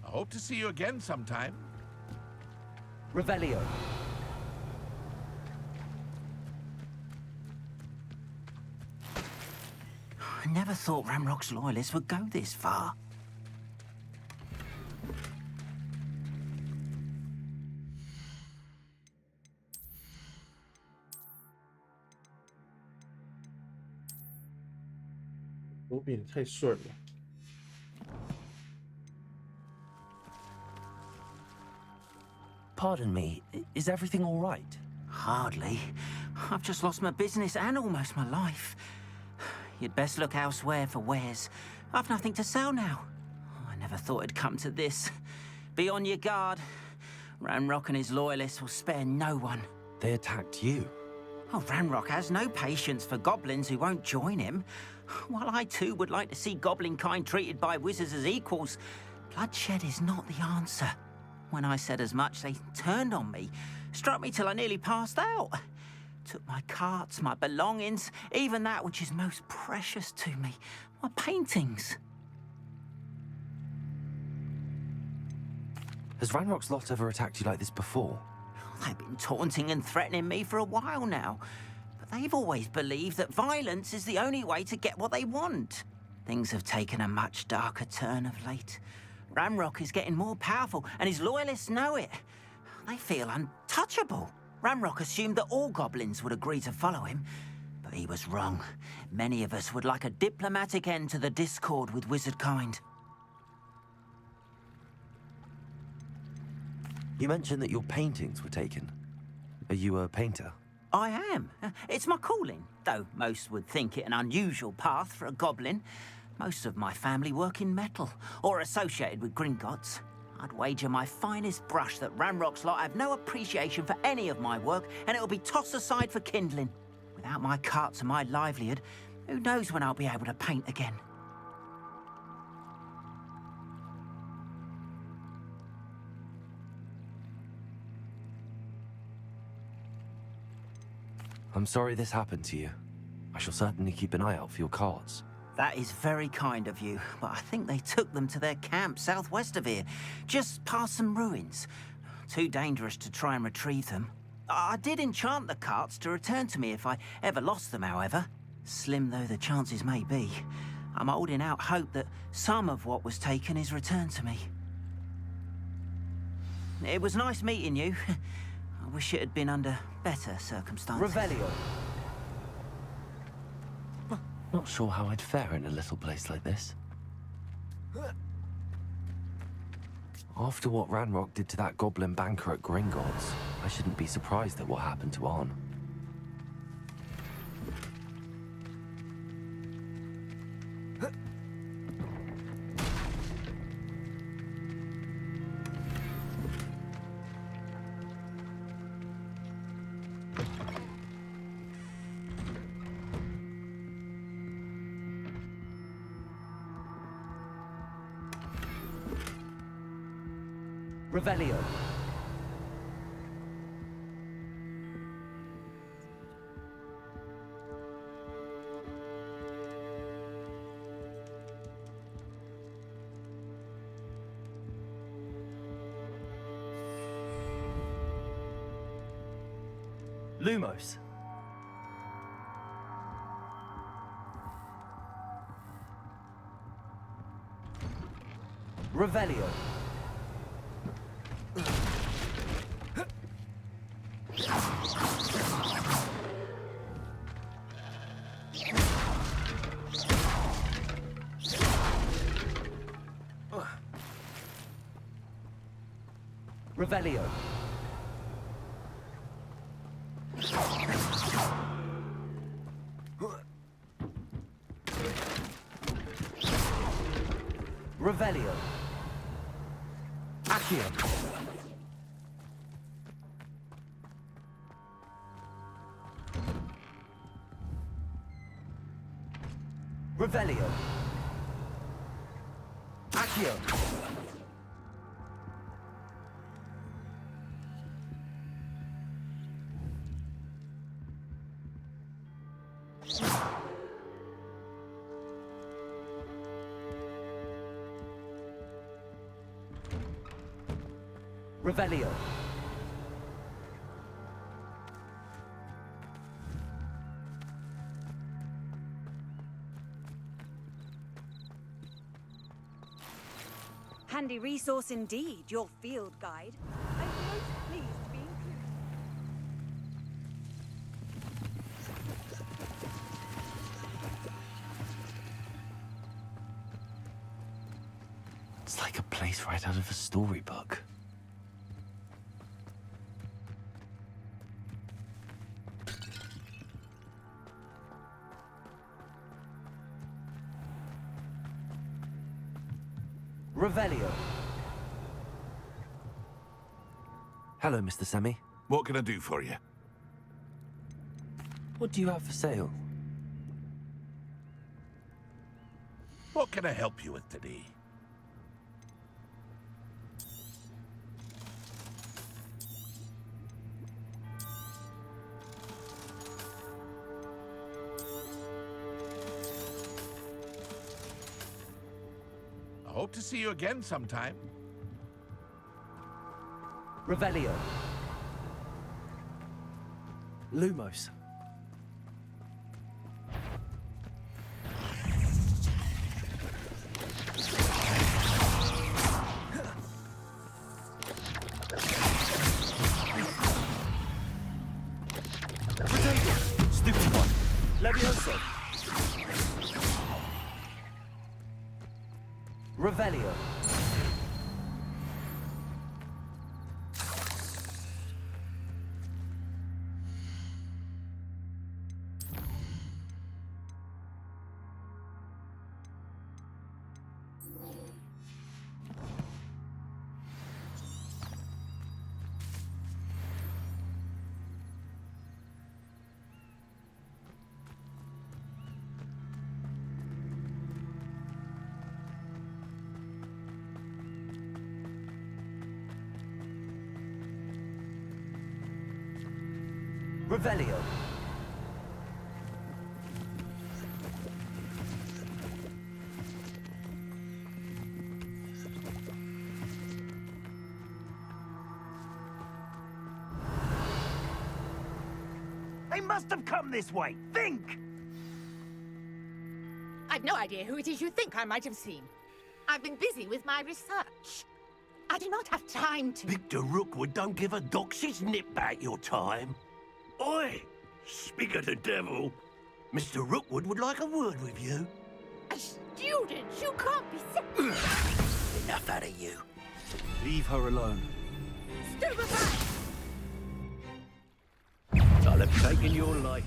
I hope to see you again sometime. Revelio. I never thought Ramrock's loyalists would go this far. Pardon me, is everything all right? Hardly. I've just lost my business and almost my life. You'd best look elsewhere for wares. I've nothing to sell now. I Never thought it'd come to this. Be on your guard. Ranrock and his loyalists will spare no one. They attacked you. Oh, Ranrock has no patience for goblins who won't join him. While I too would like to see goblin kind treated by wizards as equals, bloodshed is not the answer. When I said as much, they turned on me, struck me till I nearly passed out. Took my carts, my belongings, even that which is most precious to me, my paintings. Has Ranrock's lot ever attacked you like this before? They've been taunting and threatening me for a while now. But they've always believed that violence is the only way to get what they want. Things have taken a much darker turn of late. Ranrock is getting more powerful, and his loyalists know it. They feel untouchable. Ranrock assumed that all goblins would agree to follow him, but he was wrong. Many of us would like a diplomatic end to the discord with wizard kind. You mentioned that your paintings were taken. Are you a painter? I am. It's my calling, though most would think it an unusual path for a goblin. Most of my family work in metal, or associated with Gringotts. I'd wager my finest brush that Ranrock's lot have no appreciation for any of my work, and it'll be tossed aside for kindling. Without my carts and my livelihood, who knows when I'll be able to paint again? I'm sorry this happened to you. I shall certainly keep an eye out for your carts. That is very kind of you, but I think they took them to their camp southwest of here, just past some ruins. Too dangerous to try and retrieve them. I did enchant the carts to return to me if I ever lost them, however. Slim though the chances may be, I'm holding out hope that some of what was taken is returned to me. It was nice meeting you. I wish it had been under better circumstances. Revelio. Not sure how I'd fare in a little place like this. After what Ranrock did to that goblin banker at Gringotts, I shouldn't be surprised at what happened to Arn. Revelio. Lumos. Revelio. Revelio. Revelio. Accio. Revelio. Accio. Revelio. Handy resource indeed, your field guide. I'm most pleased to be included. It's like a place right out of a storybook. Revelio. Hello, Mr. Semi. What can I do for you? What do you have for sale? What can I help you with today? I hope to see you again sometime. Revelio. Lumos. Stupid one. Levioso. Revelio. Revelio. They must have come this way. Think! I've no idea who it is you think I might have seen. I've been busy with my research. I do not have time to... Victor Rookwood don't give a doxy's nip back your time. Oi! Speak of the devil. Mr. Rookwood would like a word with you. A student? You can't be Enough out of you. Leave her alone. Stupefy! I'll have taken your life.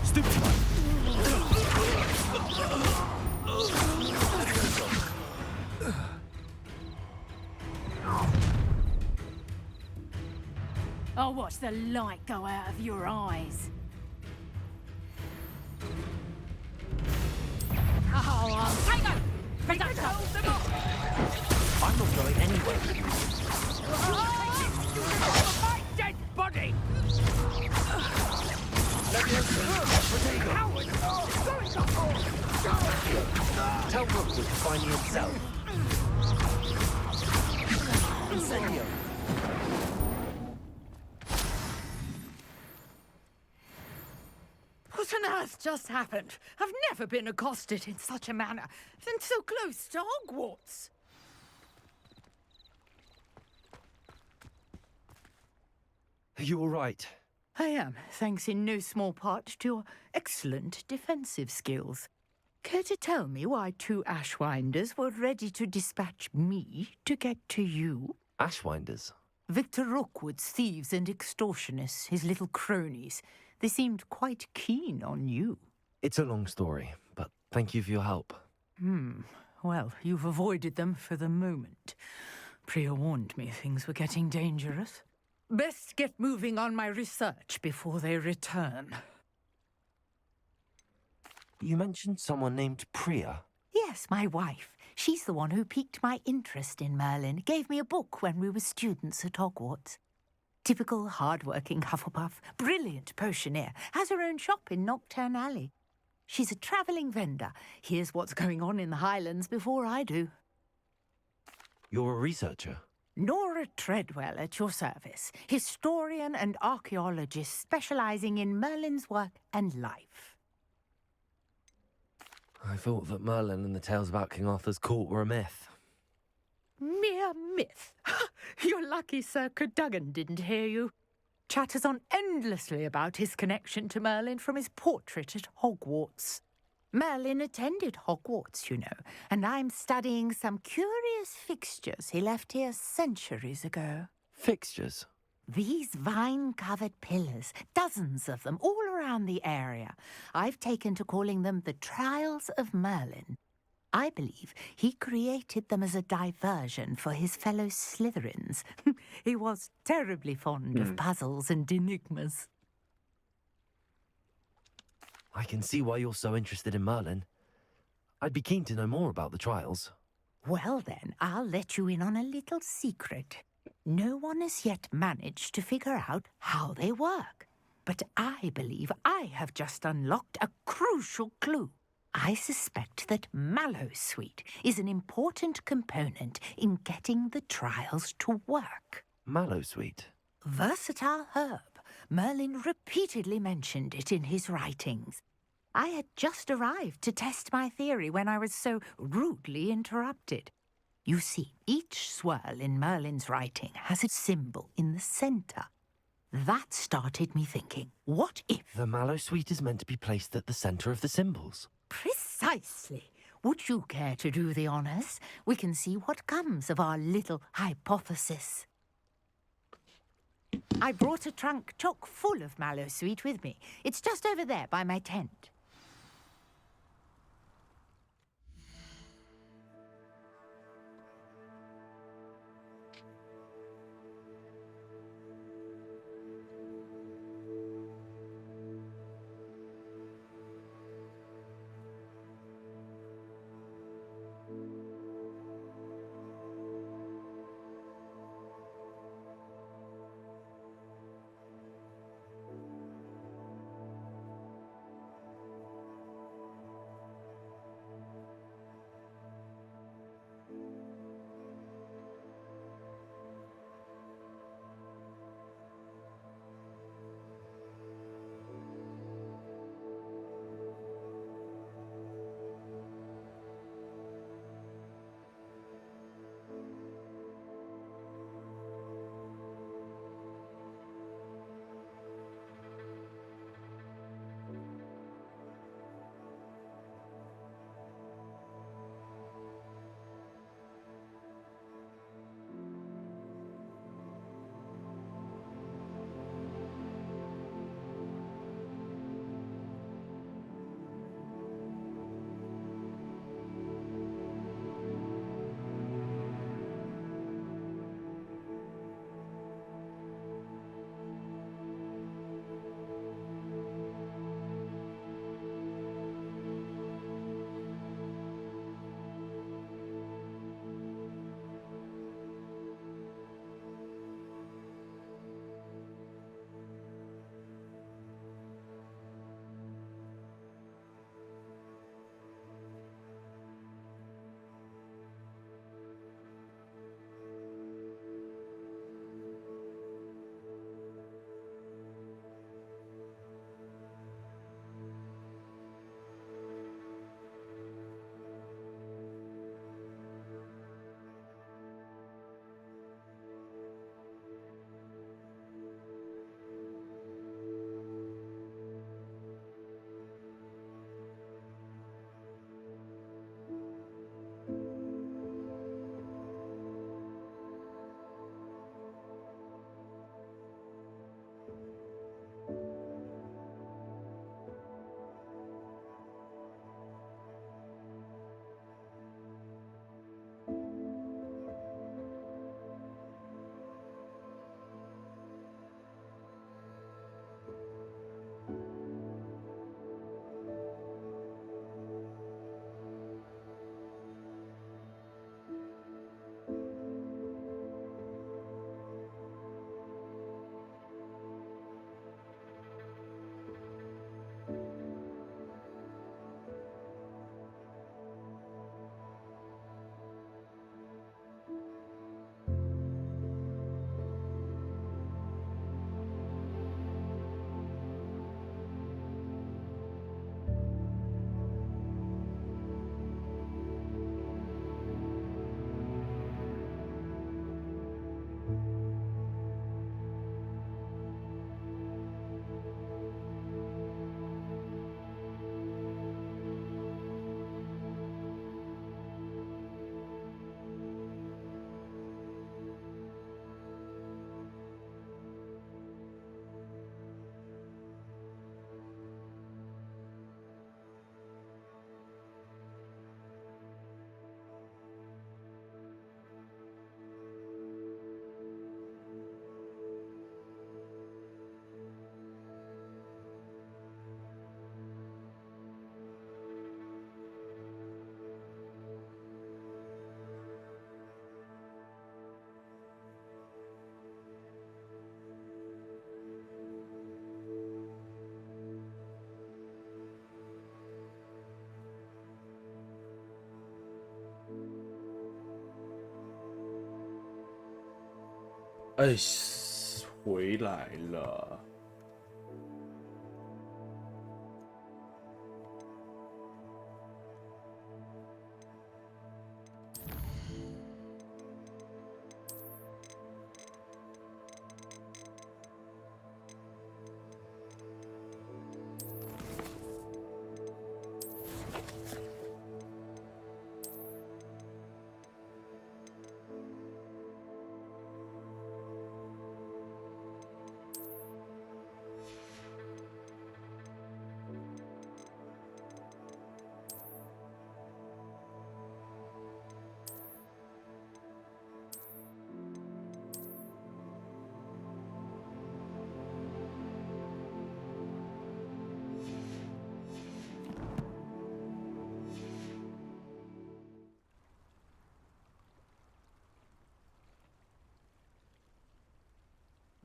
Stupid one. I'll watch the light go out of your eyes. Oh, I'll take her! I'm not going anywhere. My dead body! Tell Rookwood to find me himself. Incendio. What on earth just happened? I've never been accosted in such a manner, and so close to Hogwarts. Are you all right? I am, thanks in no small part to your excellent defensive skills. Care to tell me why two Ashwinders were ready to dispatch me to get to you? Ashwinders? Victor Rookwood's thieves and extortionists, his little cronies. They seemed quite keen on you. It's a long story, but thank you for your help. Well, you've avoided them for the moment. Priya warned me things were getting dangerous. Best get moving on my research before they return. You mentioned someone named Priya. Yes, my wife. She's the one who piqued my interest in Merlin. Gave me a book when we were students at Hogwarts. Typical hard-working Hufflepuff, brilliant potioneer, has her own shop in Knockturn Alley. She's a travelling vendor. Hears what's going on in the Highlands before I do. You're a researcher? Nora Treadwell at your service, historian and archaeologist specialising in Merlin's work and life. I thought that Merlin and the tales about King Arthur's court were a myth. Mere myth. You're lucky Sir Cadogan didn't hear you. Chatters on endlessly about his connection to Merlin from his portrait at Hogwarts. Merlin attended Hogwarts, you know, and I'm studying some curious fixtures he left here centuries ago. Fixtures? These vine-covered pillars, dozens of them, all around the area. I've taken to calling them the Trials of Merlin. I believe he created them as a diversion for his fellow Slytherins. He was terribly fond of puzzles and enigmas. I can see why you're so interested in Merlin. I'd be keen to know more about the trials. Well then, I'll let you in on a little secret. No one has yet managed to figure out how they work. But I believe I have just unlocked a crucial clue. I suspect that Mallowsweet is an important component in getting the trials to work. Mallowsweet? Versatile herb. Merlin repeatedly mentioned it in his writings. I had just arrived to test my theory when I was so rudely interrupted. You see, each swirl in Merlin's writing has a symbol in the centre. That started me thinking, what if... The Mallowsweet is meant to be placed at the centre of the symbols. Precisely. Would you care to do the honours? We can see what comes of our little hypothesis. I brought a trunk chock full of Mallowsweet with me. It's just over there by my tent. 哎，回来了。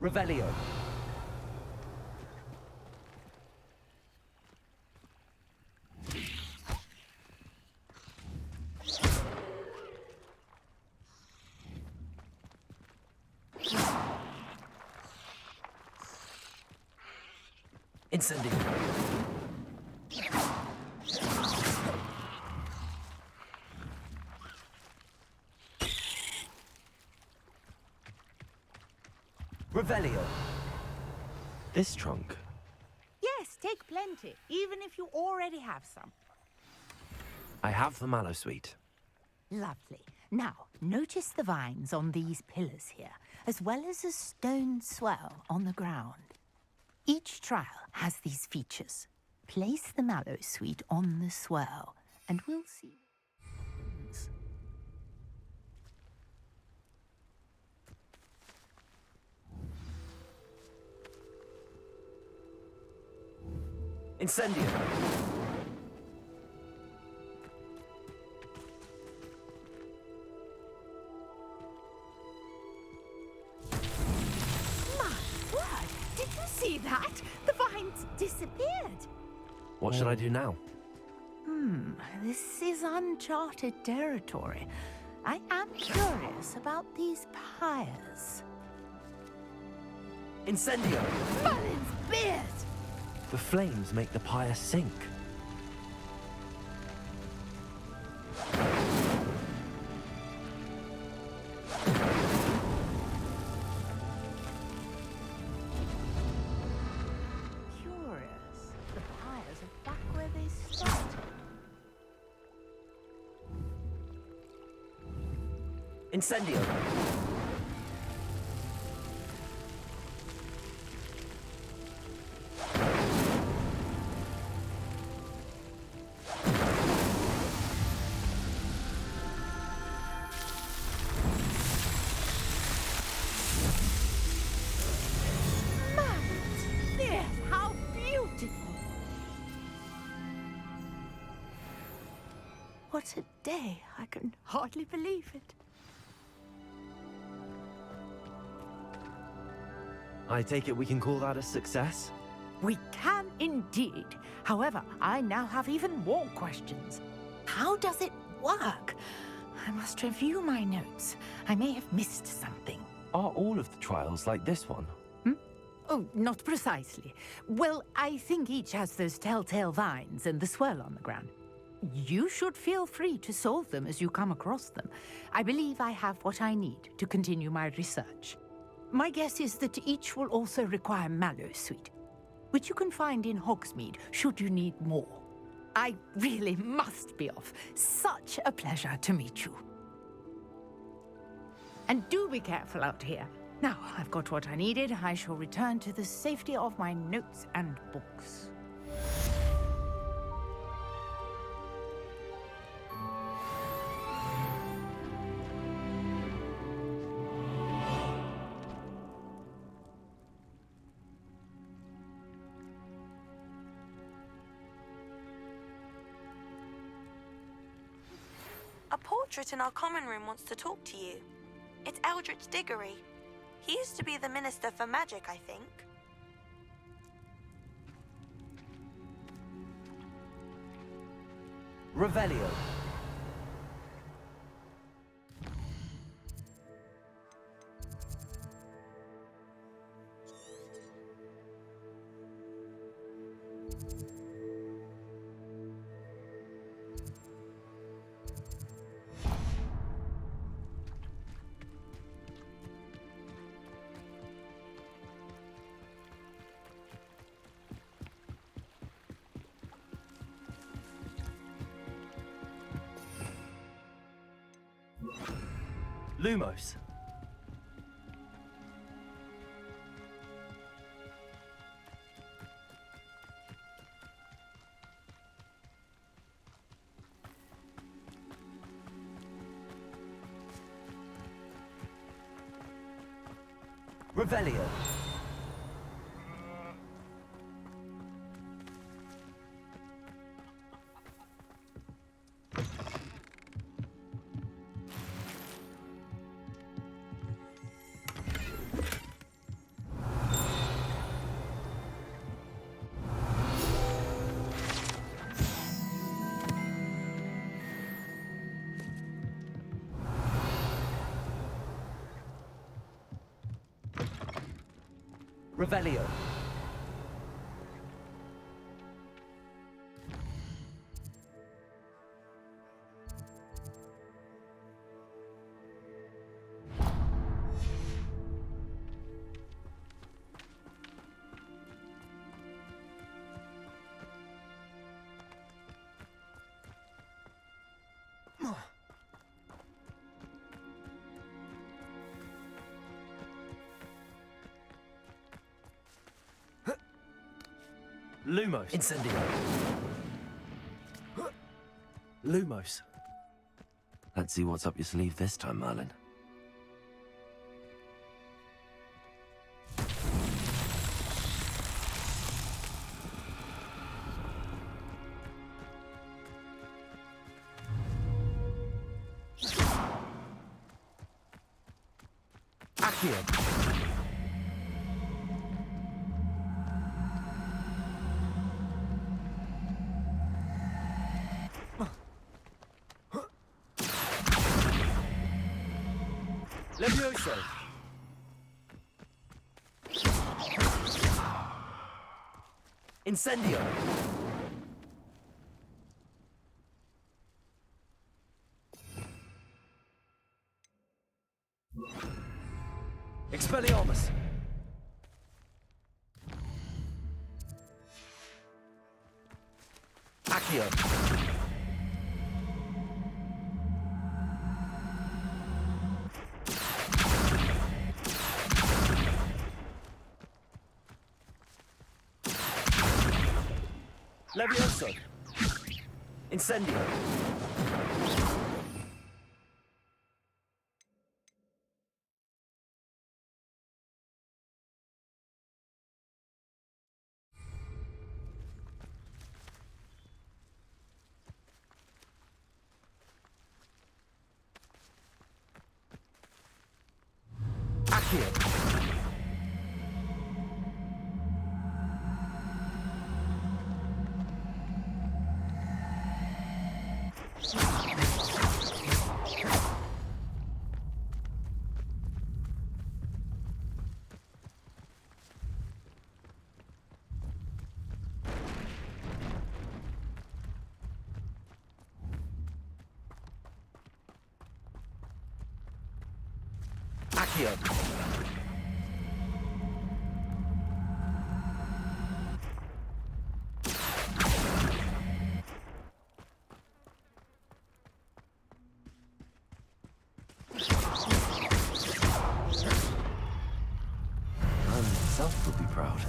Revelio. Incendio. Revelio. This trunk. Yes, take plenty, even if you already have some. I have the mallow sweet. Lovely. Now, notice the vines on these pillars here, as well as a stone swell on the ground. Each trial has these features. Place the mallow sweet on the swell, and we'll see. Incendio. My word! Did you see that? The vines disappeared. What should I do now? This is uncharted territory. I am curious about these pyres. Incendio. Merlin's beard! The flames make the pyre sink. Curious. The pyres are back where they started. Incendio. Yes, how beautiful! What a day! I can hardly believe it. I take it we can call that a success? We can indeed. However, I now have even more questions. How does it work? I must review my notes. I may have missed something. Are all of the trials like this one? Oh, not precisely. Well, I think each has those telltale vines and the swirl on the ground. You should feel free to solve them as you come across them. I believe I have what I need to continue my research. My guess is that each will also require mallow sweet, which you can find in Hogsmeade should you need more. I really must be off. Such a pleasure to meet you. And do be careful out here. Now I've got what I needed, I shall return to the safety of my notes and books. A portrait in our common room wants to talk to you. It's Eldritch Diggory. He used to be the Minister for Magic, I think. Revelio. Lumos. Revelio. Revelio. Lumos. Incendio. Lumos. Let's see what's up your sleeve this time, Merlin. Accio. Levioso. Incendio. Expelliarmus. Accio. Levioso. Incendio. Accio. Accio. Merlin himself would be proud.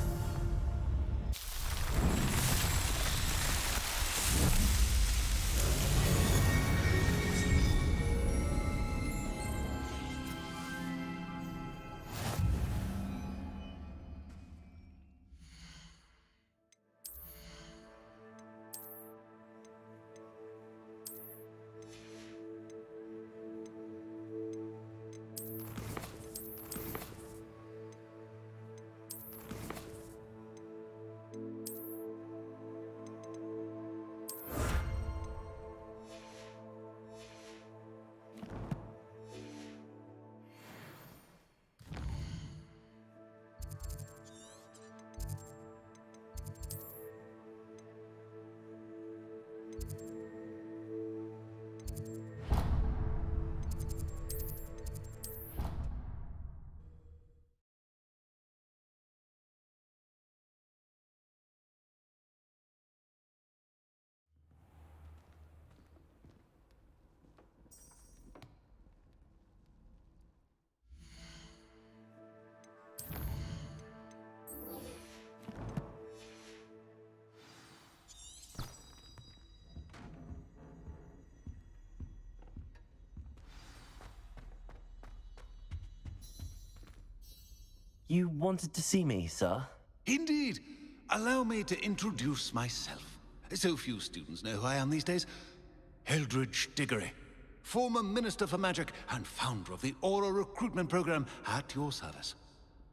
You wanted to see me, sir? Indeed. Allow me to introduce myself. So few students know who I am these days. Eldridge Diggory, former Minister for Magic and founder of the Aura recruitment program at your service.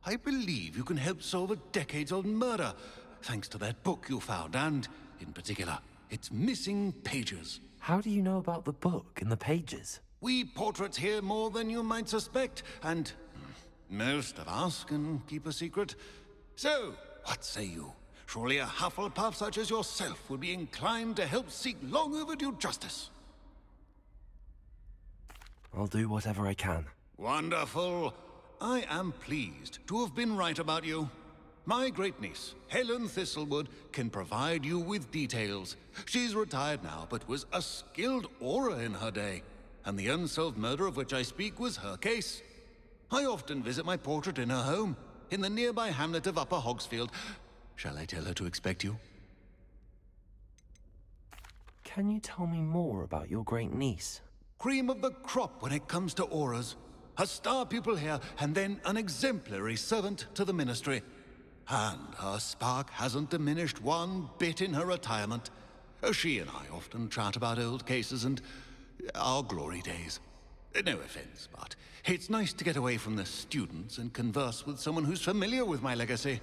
I believe you can help solve a decades-old murder, thanks to that book you found, and, in particular, its missing pages. How do you know about the book and the pages? We portraits hear more than you might suspect, and most of us can keep a secret. So, what say you? Surely a Hufflepuff such as yourself would be inclined to help seek long overdue justice. I'll do whatever I can. Wonderful. I am pleased to have been right about you. My great-niece, Helen Thistlewood, can provide you with details. She's retired now, but was a skilled aura in her day. And the unsolved murder of which I speak was her case. I often visit my portrait in her home, in the nearby hamlet of Upper Hogsfield. Shall I tell her to expect you? Can you tell me more about your great-niece? Cream of the crop when it comes to auras. A star pupil here, and then an exemplary servant to the ministry. And her spark hasn't diminished one bit in her retirement. She and I often chat about old cases and our glory days. No offense, but it's nice to get away from the students and converse with someone who's familiar with my legacy.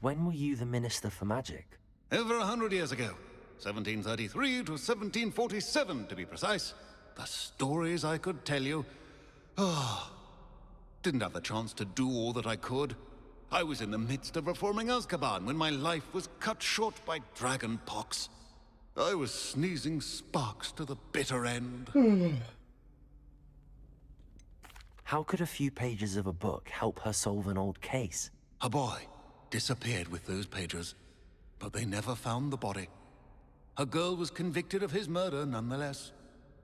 When were you the Minister for Magic? Over 100 years ago. 1733 to 1747, to be precise. The stories I could tell you. Didn't have the chance to do all that I could. I was in the midst of reforming Azkaban when my life was cut short by dragon pox. I was sneezing sparks to the bitter end. How could a few pages of a book help her solve an old case? A boy disappeared with those pages, but they never found the body. A girl was convicted of his murder nonetheless.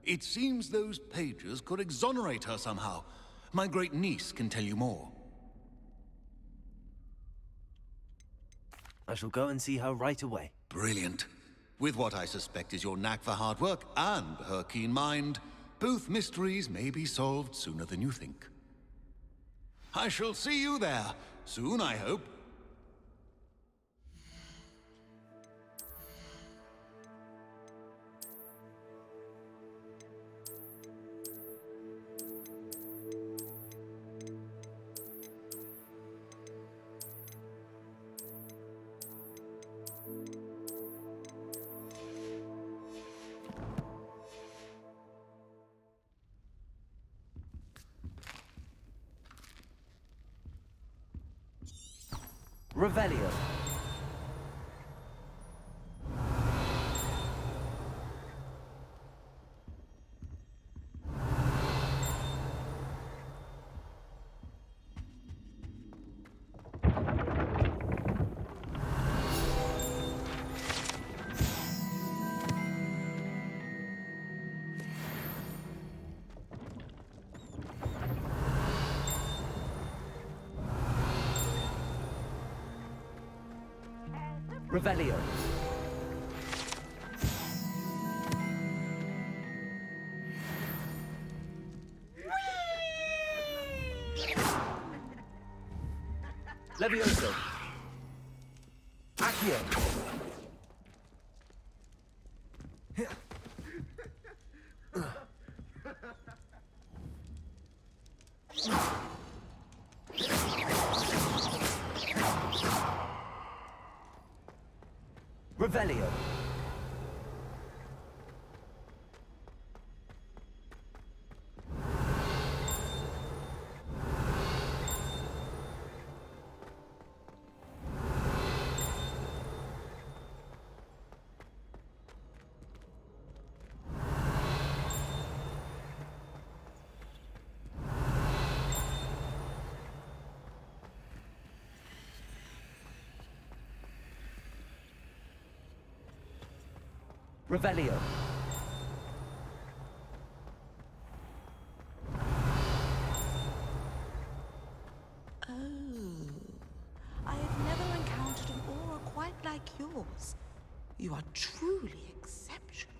It seems those pages could exonerate her somehow. My great-niece can tell you more. I shall go and see her right away. Brilliant. With what I suspect is your knack for hard work and her keen mind, both mysteries may be solved sooner than you think. I shall see you there, soon I hope. Revelio. Revelio. Levioso. Accio. Revelio. Revelio. Oh, I have never encountered an aura quite like yours. You are truly exceptional.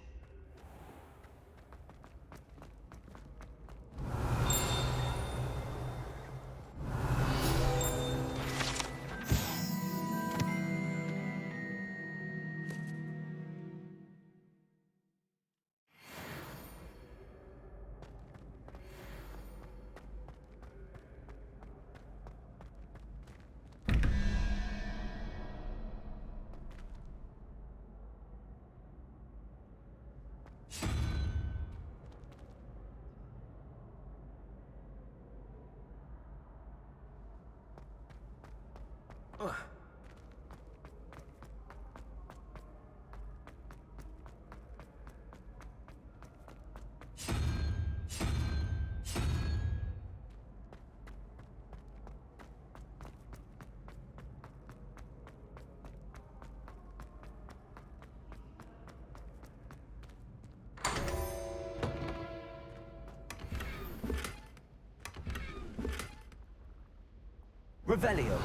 Revelio.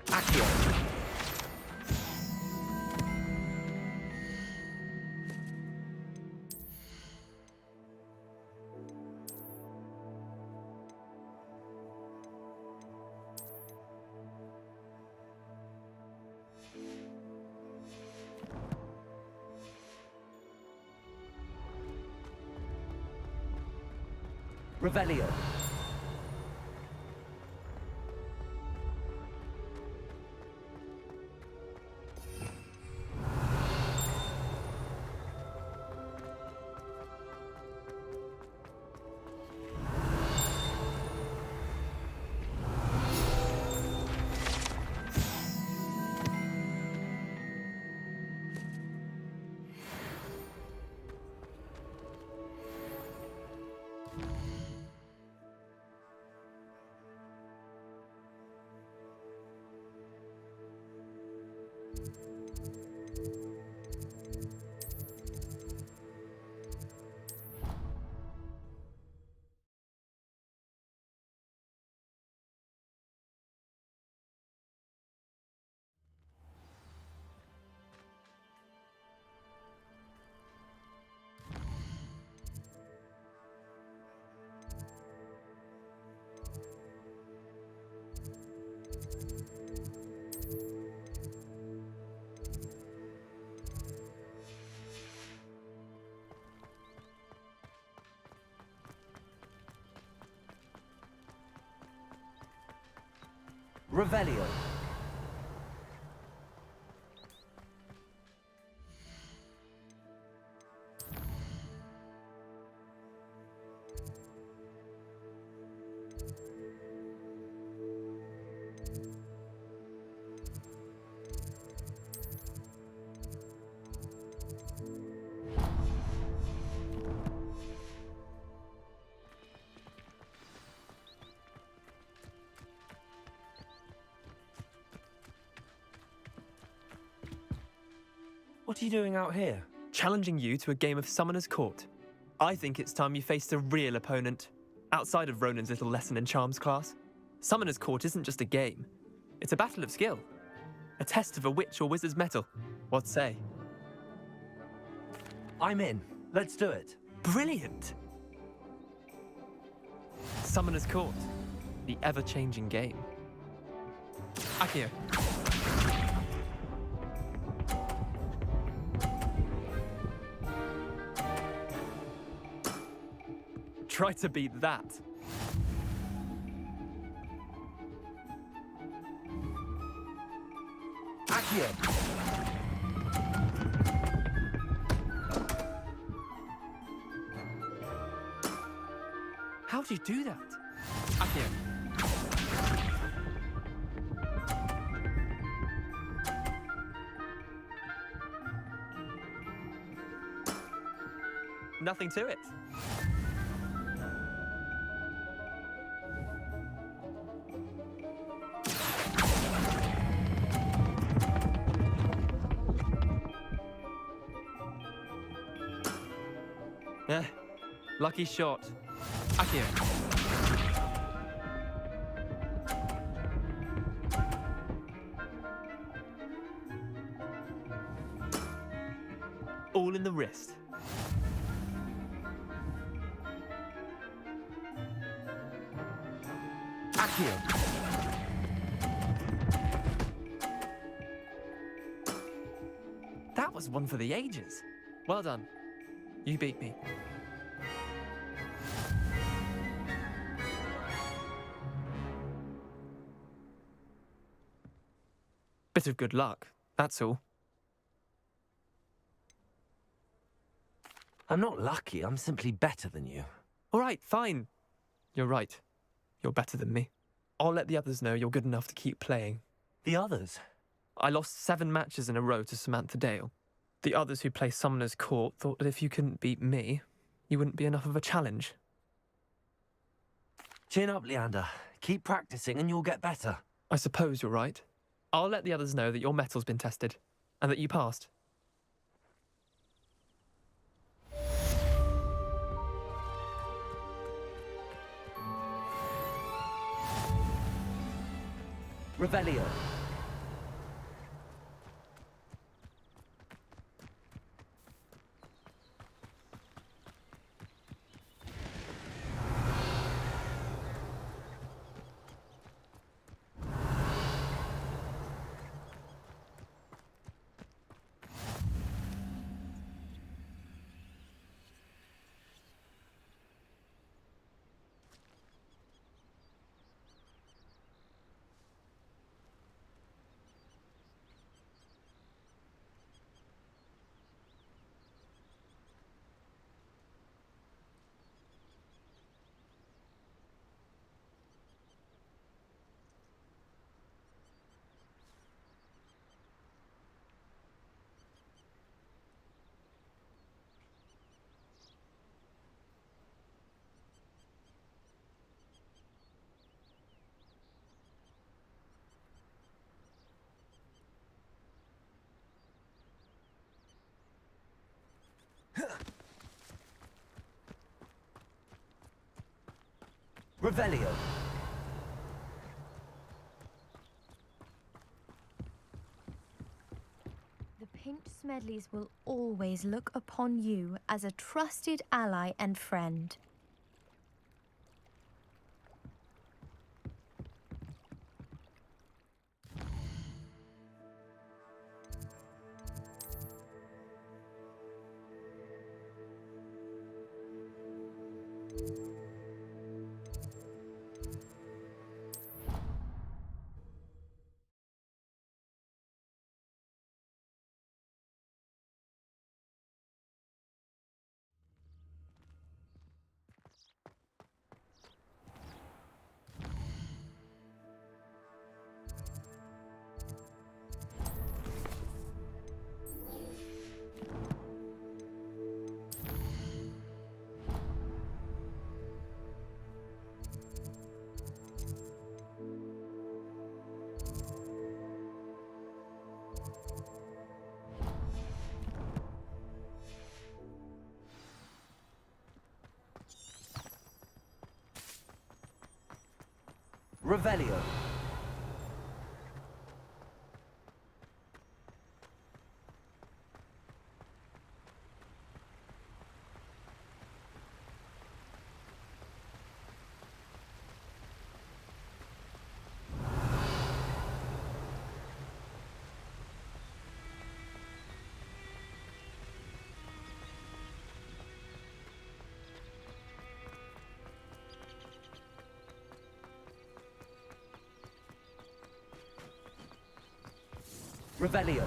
Accio. Revelio. Revelio. What are you doing out here? Challenging you to a game of Summoner's Court. I think it's time you faced a real opponent, outside of Ronan's little lesson in charms class. Summoner's Court isn't just a game. It's a battle of skill. A test of a witch or wizard's mettle. What say? I'm in. Let's do it. Brilliant! Summoner's Court. The ever-changing game. Accio. Try to beat that. Accio. How do you do that? Accio. Nothing to it. Lucky shot. Accio. All in the wrist. Accio. That was one for the ages. Well done. You beat me. Bit of good luck, that's all. I'm not lucky, I'm simply better than you. All right, fine. You're right. You're better than me. I'll let the others know you're good enough to keep playing. The others? I lost 7 matches in a row to Samantha Dale. The others who play Summoner's Court thought that if you couldn't beat me, you wouldn't be enough of a challenge. Chin up, Leander. Keep practicing and you'll get better. I suppose you're right. I'll let the others know that your metal's been tested, and that you passed. Revelio. Revelio. The Pinch Smedleys will always look upon you as a trusted ally and friend. Revelio. Revelio.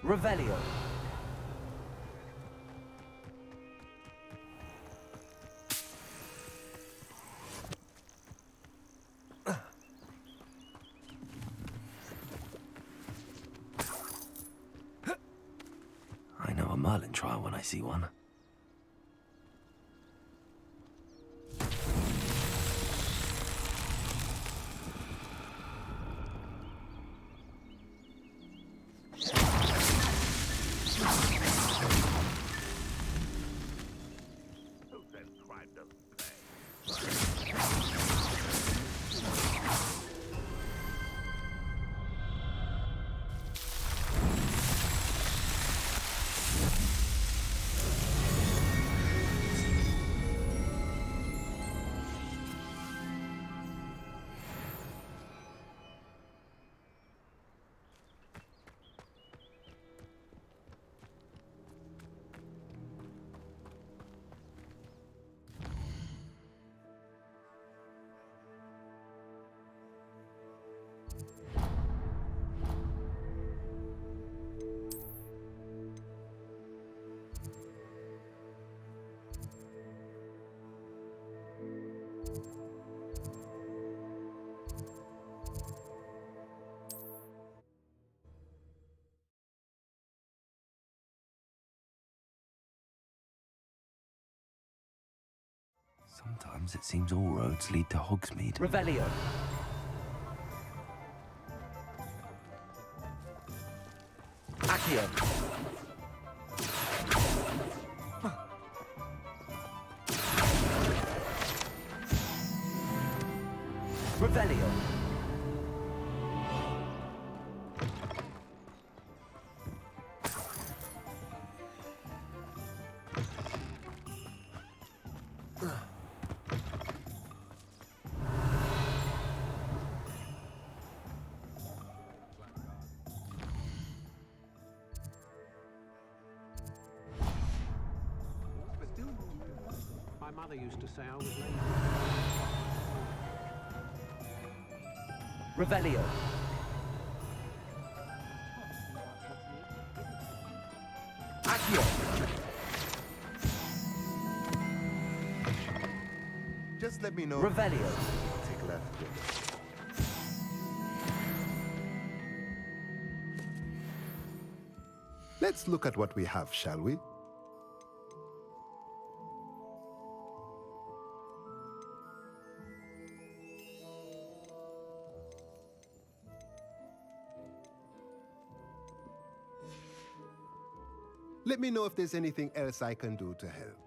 Revelio. I know a Merlin trial when I see one. Sometimes it seems all roads lead to Hogsmeade. Revelio. Accio. Revelio. My mother used to say I was late. Revelio. Accio. Just let me know. Revelio. Take left. Let's look at what we have, shall we? Let me know if there's anything else I can do to help.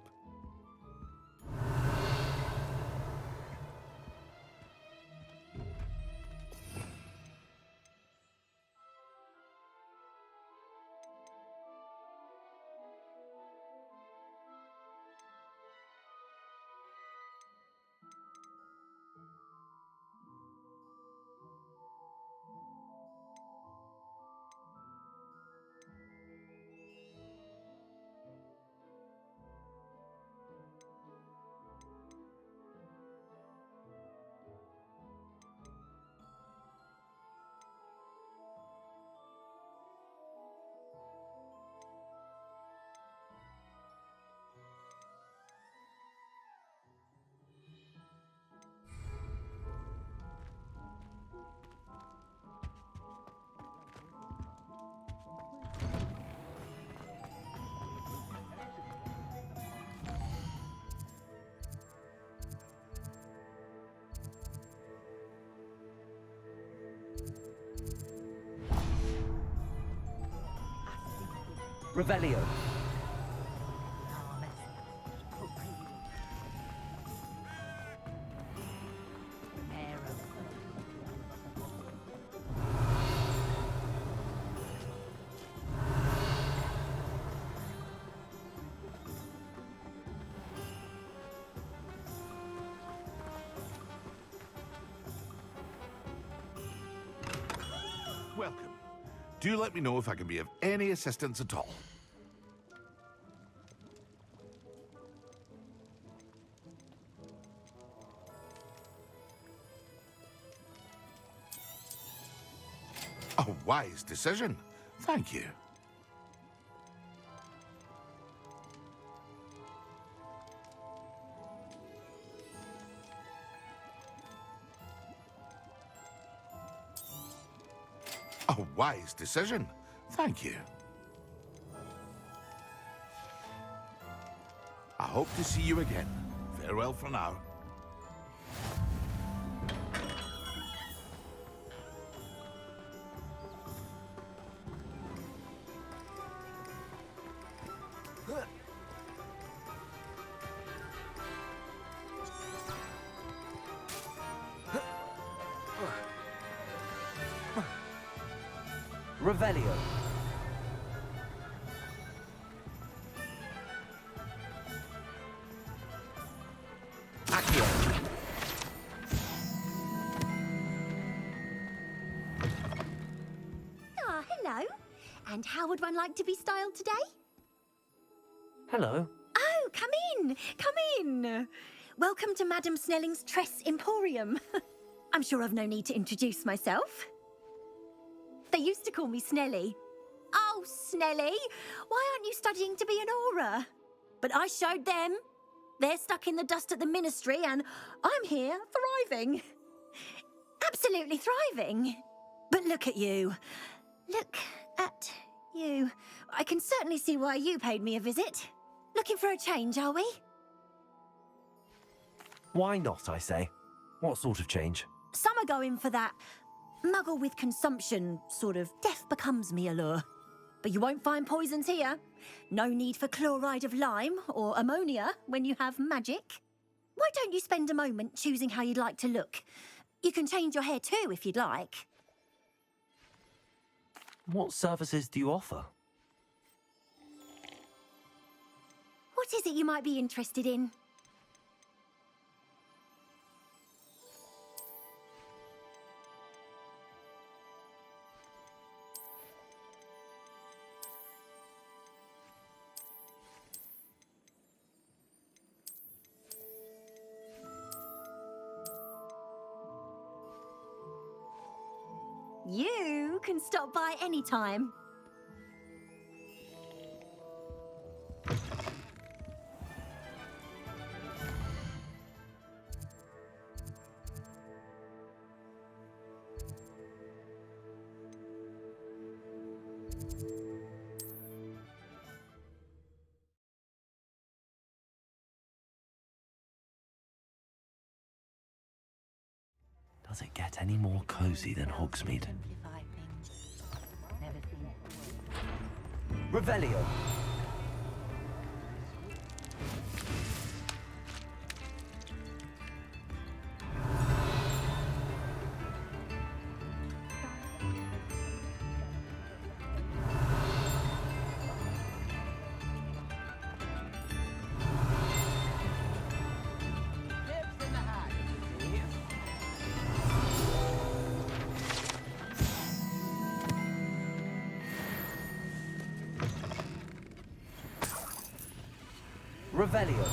Revelio. Welcome. Do let me know if I can be of any assistance at all. A wise decision. Thank you. A wise decision. Thank you. I hope to see you again. Farewell for now. Revelio. Accio. Ah, hello. And how would one like to be styled today? Hello. Oh, come in. Come in. Welcome to Madame Snelling's Tress Emporium. I'm sure I've no need to introduce myself. They used to call me Snelly. Oh, Snelly, why aren't you studying to be an aura? But I showed them. They're stuck in the dust at the ministry and I'm here thriving. Absolutely thriving. But look at you. Look at you. I can certainly see why you paid me a visit. Looking for a change, are we? Why not, I say? What sort of change? Some are going for that muggle with consumption, sort of death becomes me allure. But you won't find poisons here. No need for chloride of lime or ammonia when you have magic. Why don't you spend a moment choosing how you'd like to look? You can change your hair too if you'd like. What services do you offer? What is it you might be interested in? You can stop by anytime. Does it get any more cozy than Hogsmeade? Revelio. Revelio.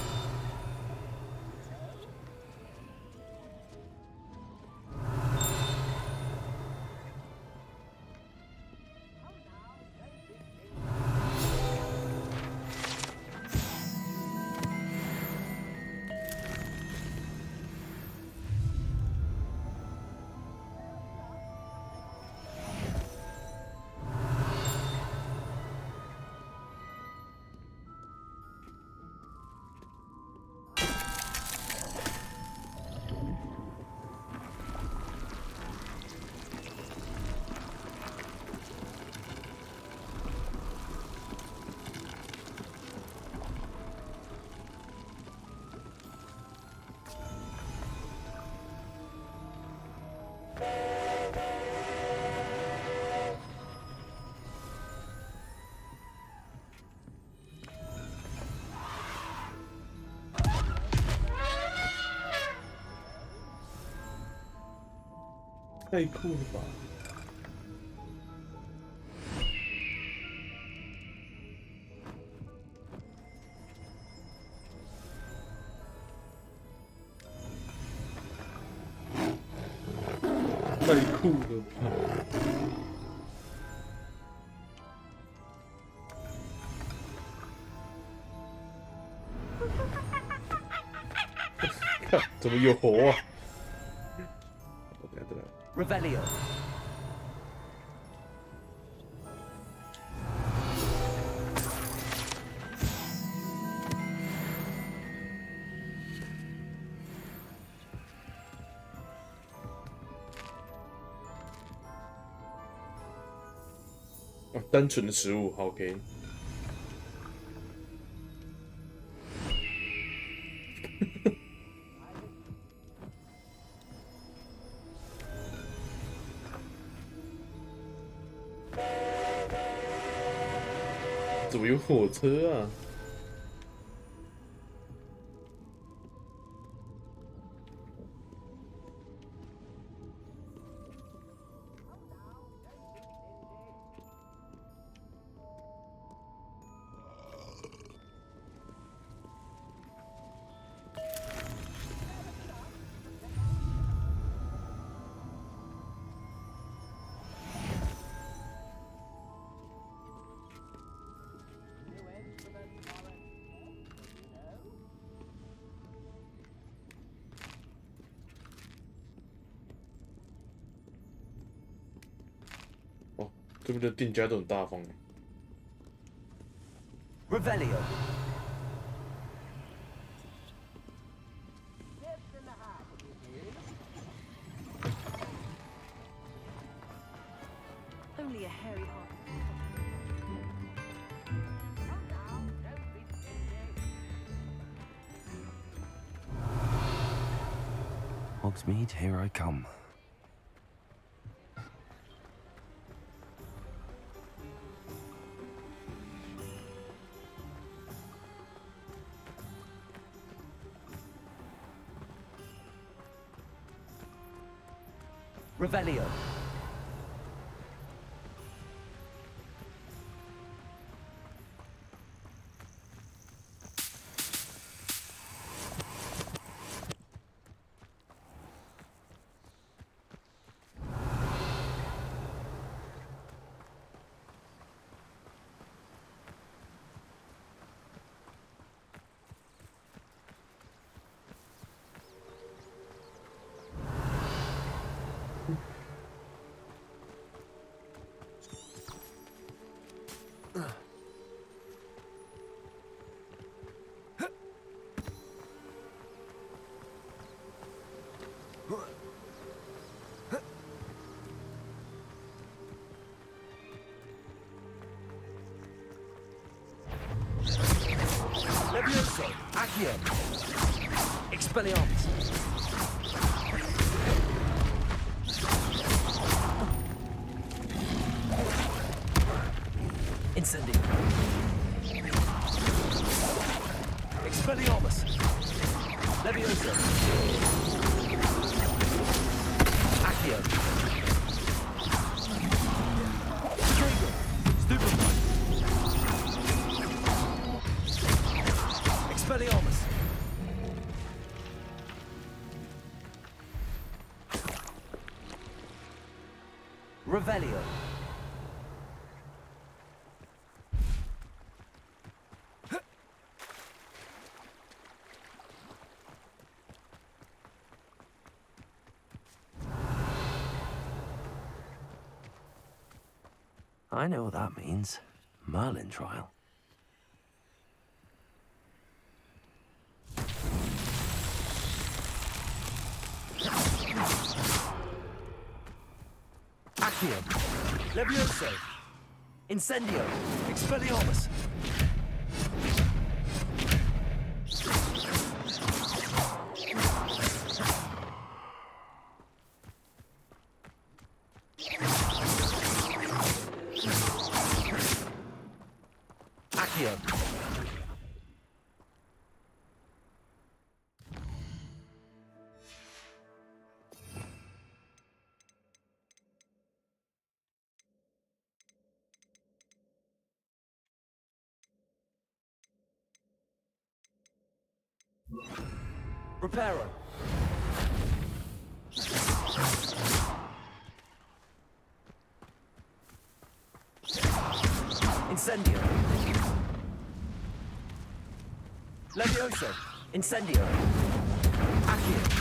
太酷了吧！太酷了吧！看，怎么有猴啊？ Revelio.哦，单纯的食物，好 OK。怎么有火车啊？这边的店家都很大方。Revelio. Hogsmeade, here I come. Revelio. Levioso, Accio, Expelliarmus. Incendio. Expelliarmus. Levioso. Accio. Trigo. Stupefy. Expelliarmus. Revelio. I know what that means. Merlin trial. Accio. Levioso. Incendio. Expelliarmus. Accio. Reparo. Incendio. Levioso. Incendio. Accio.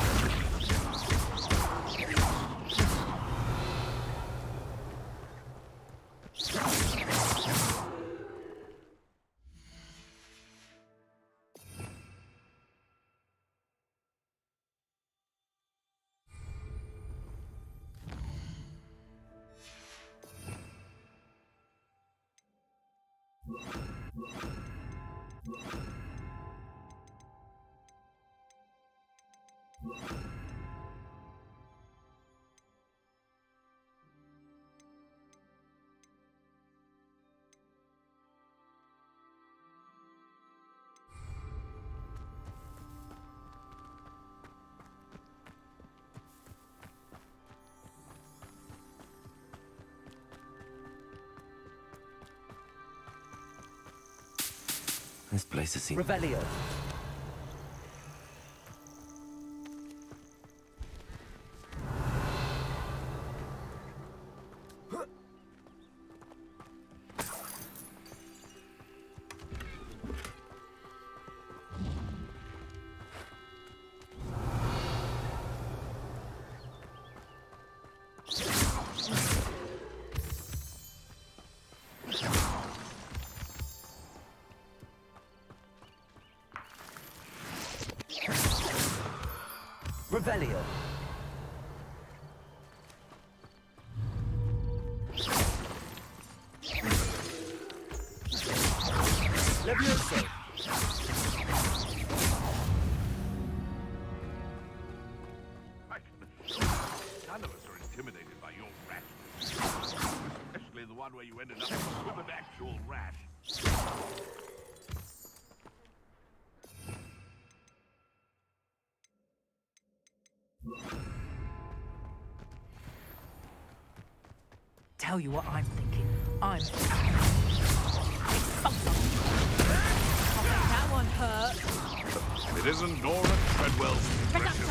This place has seen... Revelio. Revelio. Levioso. intimidated by your rashness. Especially the one where you ended up with an actual rash. Tell you what I'm thinking. That one hurt. It isn't Nora Treadwell's precious.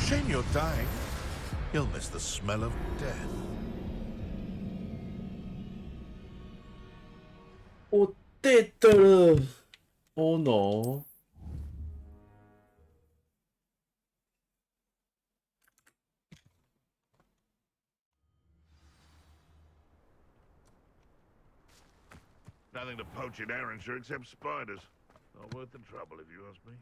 Shame you're dying. You'll miss the smell of death. Oh, dead 了。Oh no. Nothing to poach in Arrowshire except spiders. Not worth the trouble, if you ask me.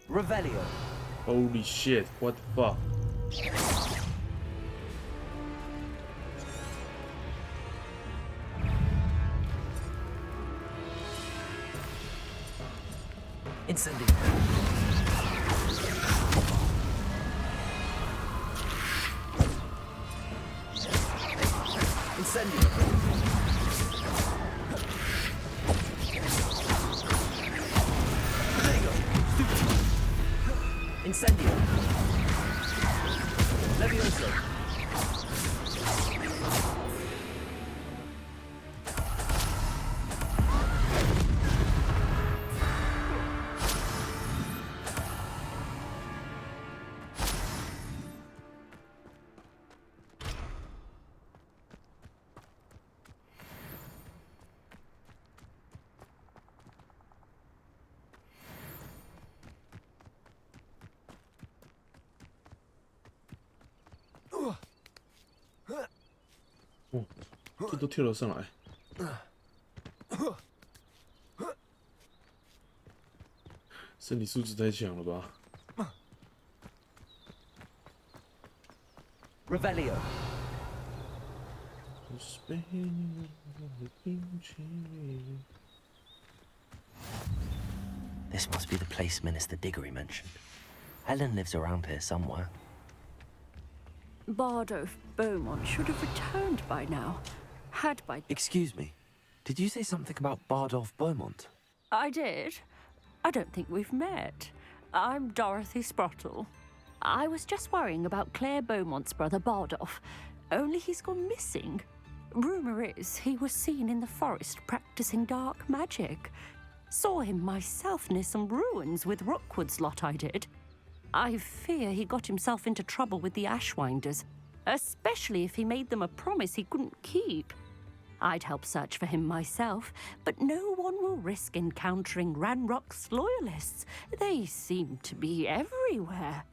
Revelio. Holy shit, what the fuck? Incendio. Incendio. There you go. Incendio. Levioso.哦，这都跳了上来。身体素质太强了吧 Revelio. This must be the place Minister Diggory mentioned. Helen lives around here somewhere. Bardolph Beaumont should have returned by now. Had by... Excuse me. Did you say something about Bardolph Beaumont? I did. I don't think we've met. I'm Dorothy Sprottle. I was just worrying about Claire Beaumont's brother Bardolph. Only he's gone missing. Rumour is he was seen in the forest practicing dark magic. Saw him myself near some ruins with Rookwood's lot, I did. I fear he got himself into trouble with the Ashwinders, especially if he made them a promise he couldn't keep. I'd help search for him myself, but no one will risk encountering Ranrock's loyalists. They seem to be everywhere.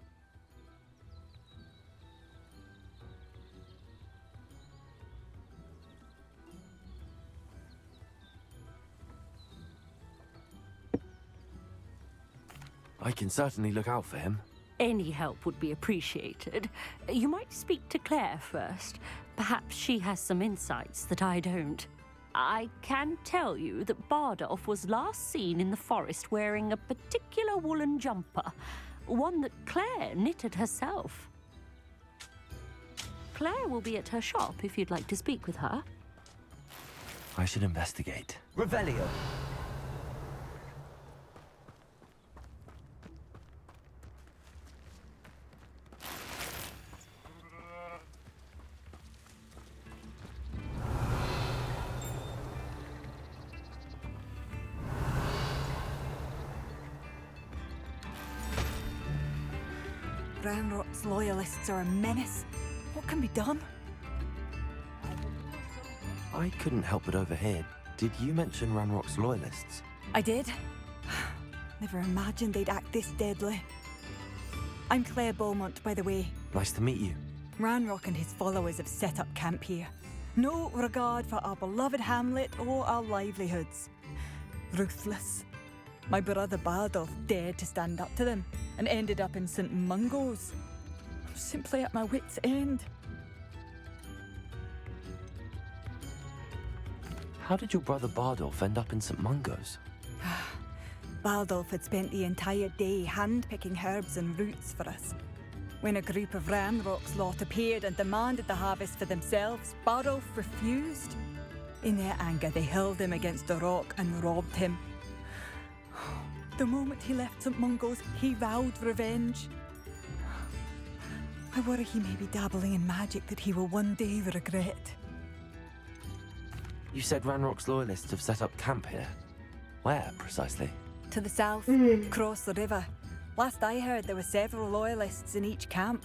I can certainly look out for him. Any help would be appreciated. You might speak to Claire first. Perhaps she has some insights that I don't. I can tell you that Bardolph was last seen in the forest wearing a particular woolen jumper, one that Claire knitted herself. Claire will be at her shop if you'd like to speak with her. I should investigate. Revelio. Ranrock's loyalists are a menace. What can be done? I couldn't help but overhear. Did you mention Ranrock's loyalists? I did. Never imagined they'd act this deadly. I'm Claire Beaumont, by the way. Nice to meet you. Ranrock and his followers have set up camp here. No regard for our beloved hamlet or our livelihoods. Ruthless. My brother Bardolph dared to stand up to them and ended up in St. Mungo's. I'm simply at my wit's end. How did your brother Bardolph end up in St. Mungo's? Bardolph had spent the entire day hand-picking herbs and roots for us. When a group of Ranrock's lot appeared and demanded the harvest for themselves, Bardolph refused. In their anger, they hurled him against a rock and robbed him. The moment he left St. Mungo's, he vowed revenge. I worry he may be dabbling in magic that he will one day regret. You said Ranrock's loyalists have set up camp here. Where, precisely? To the south, across the river. Last I heard, there were several loyalists in each camp.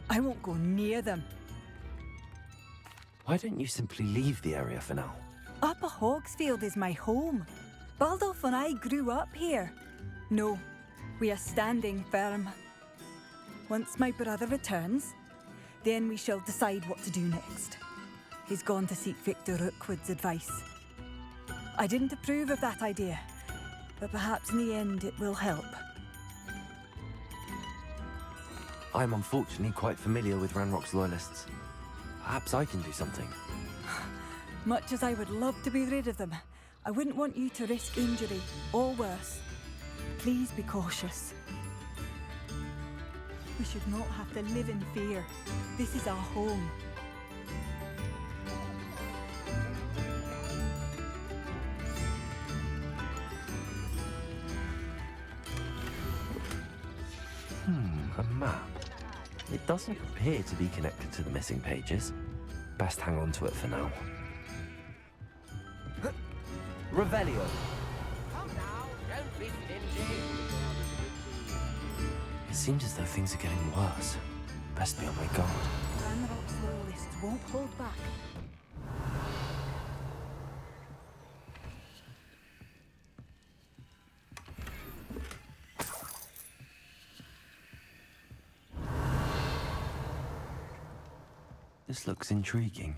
I won't go near them. Why don't you simply leave the area for now? Upper Hogsfield is my home. Baldolph and I grew up here. No, we are standing firm. Once my brother returns, then we shall decide what to do next. He's gone to seek Victor Rookwood's advice. I didn't approve of that idea, but perhaps in the end it will help. I'm unfortunately quite familiar with Ranrock's loyalists. Perhaps I can do something. Much as I would love to be rid of them, I wouldn't want you to risk injury, or worse. Please be cautious. We should not have to live in fear. This is our home. A map. It doesn't appear to be connected to the missing pages. Best hang on to it for now. Revelio. Come now, don't be stingy. It seems as though things are getting worse. Best be on my guard. Ranrock's loyalists won't hold back. This looks intriguing.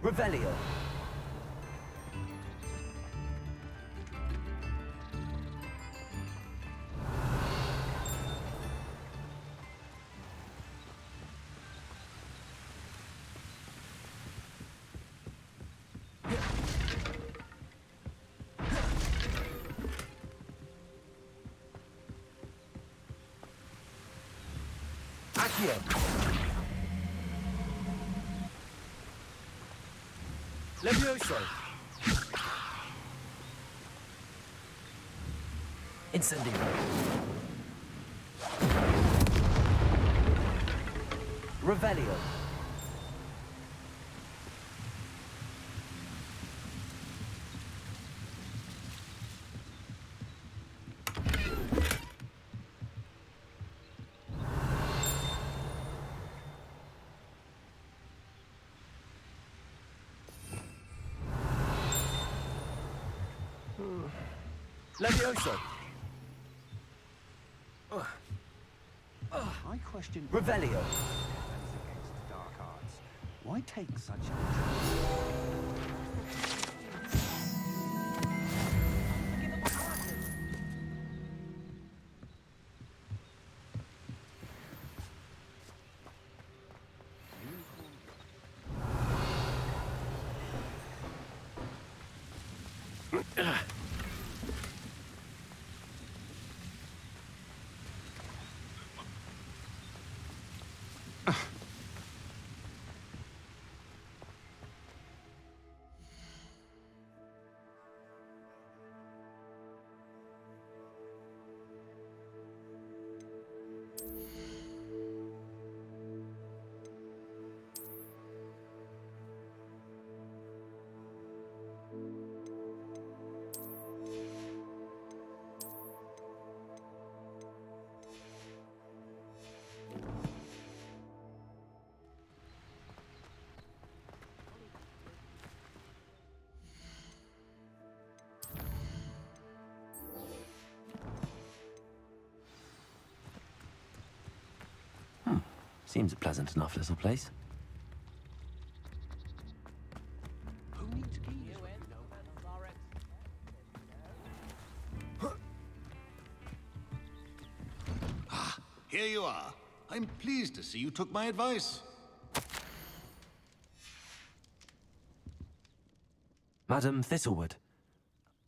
Revelio. Accio. Levioso. Incendio. Revelio. Levioso. I question Revelio. against the dark arts. Why take such a... Seems a pleasant enough little place. Here you are. I'm pleased to see you took my advice. Madam Thistlewood,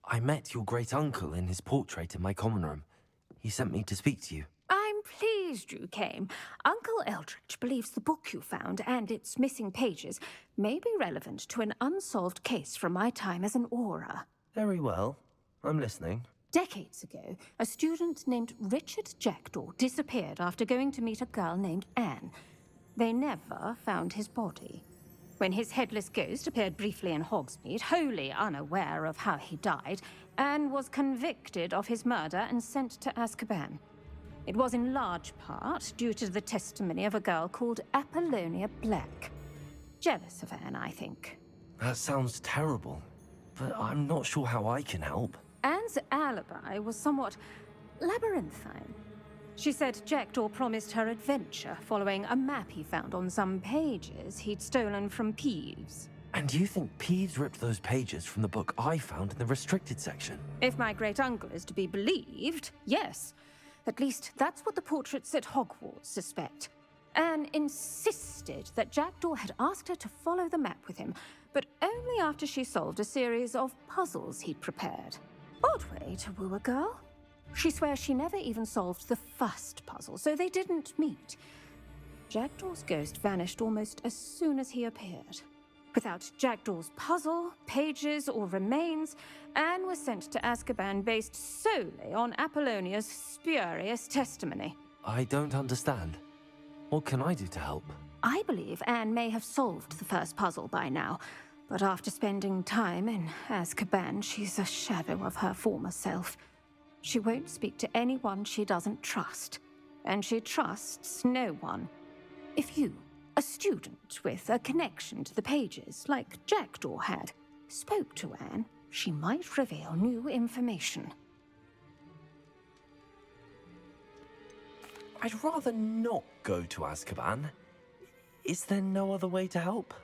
I met your great-uncle in his portrait in my common room. He sent me to speak to you. I'm pleased you came. Uncle Eldritch believes the book you found and its missing pages may be relevant to an unsolved case from my time as an aura. Very well. I'm listening. Decades ago, a student named Richard Jackdaw disappeared after going to meet a girl named Anne. They never found his body. When his headless ghost appeared briefly in Hogsmeade, wholly unaware of how he died, Anne was convicted of his murder and sent to Azkaban. It was in large part due to the testimony of a girl called Apollonia Black. Jealous of Anne, I think. That sounds terrible, but I'm not sure how I can help. Anne's alibi was somewhat labyrinthine. She said Jackdaw promised her adventure following a map he found on some pages he'd stolen from Peeves. And you think Peeves ripped those pages from the book I found in the restricted section? If my great-uncle is to be believed, yes. At least that's what the portraits at Hogwarts suspect. Anne insisted that Jackdaw had asked her to follow the map with him, but only after she solved a series of puzzles he'd prepared. Odd way to woo a girl. She swears she never even solved the first puzzle, so they didn't meet. Jackdaw's ghost vanished almost as soon as he appeared. Without Jackdaw's puzzle, pages, or remains, Anne was sent to Azkaban based solely on Apollonia's spurious testimony. I don't understand. What can I do to help? I believe Anne may have solved the first puzzle by now, but after spending time in Azkaban, she's a shadow of her former self. She won't speak to anyone she doesn't trust, and she trusts no one. If you, a student with a connection to the pages, like Jackdaw had, spoke to Anne, she might reveal new information. I'd rather not go to Azkaban. Is there no other way to help?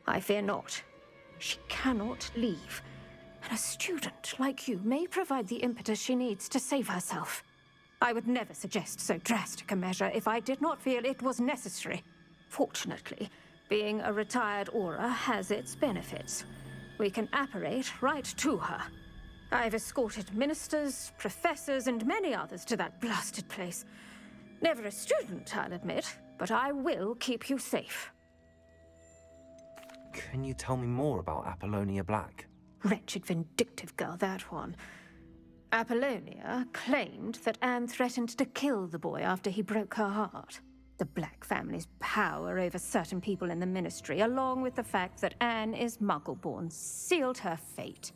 I fear not. She cannot leave. And a student like you may provide the impetus she needs to save herself. I would never suggest so drastic a measure if I did not feel it was necessary. Fortunately, being a retired aura has its benefits. We can apparate right to her. I've escorted ministers, professors, and many others to that blasted place. Never a student, I'll admit, but I will keep you safe. Can you tell me more about Apollonia Black? Wretched, vindictive girl, that one. Apollonia claimed that Anne threatened to kill the boy after he broke her heart. The Black family's power over certain people in the Ministry, along with the fact that Anne is Muggle-born, sealed her fate.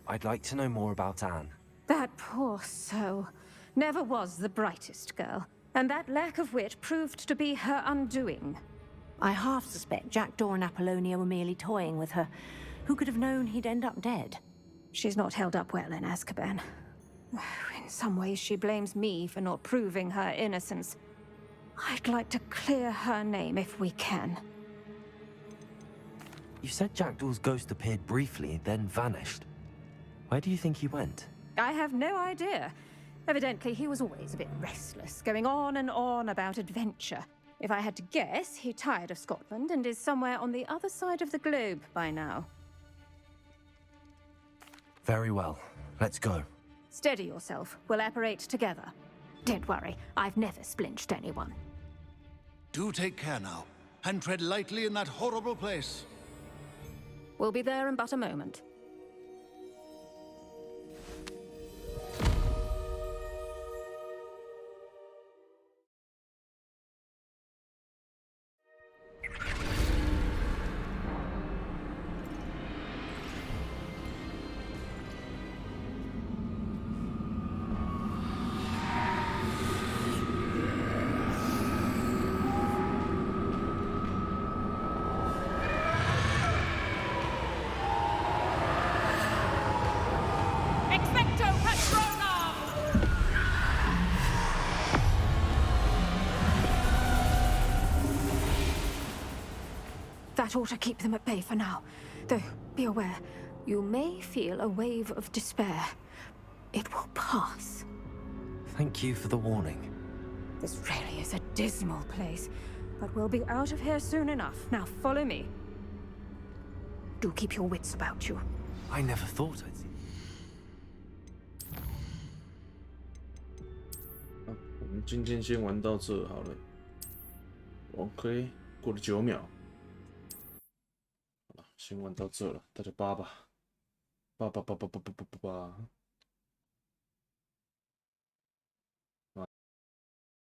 I'd like to know more about Anne. That poor soul never was the brightest girl, and that lack of wit proved to be her undoing. I half suspect Jackdaw and Apollonia were merely toying with her. Who could have known he'd end up dead? She's not held up well in Azkaban. In some ways, she blames me for not proving her innocence. I'd like to clear her name if we can. You said Jackdaw's ghost appeared briefly, then vanished. Where do you think he went? I have no idea. Evidently, he was always a bit restless, going on and on about adventure. If I had to guess, he tired of Scotland and is somewhere on the other side of the globe by now. Very well. Let's go. Steady yourself. We'll apparate together. Don't worry, I've never splinched anyone. Do take care now, and tread lightly in that horrible place. We'll be there in but a moment. That ought to keep them at bay for now. Though, be aware, you may feel a wave of despair. It will pass. Thank you for the warning. This really is a dismal place, but we'll be out of here soon enough. Now follow me. Do keep your wits about you. I never thought I'd see. 我们今天先玩到这好了。OK， 过了9秒。好了，先玩到这了，大家8吧，8。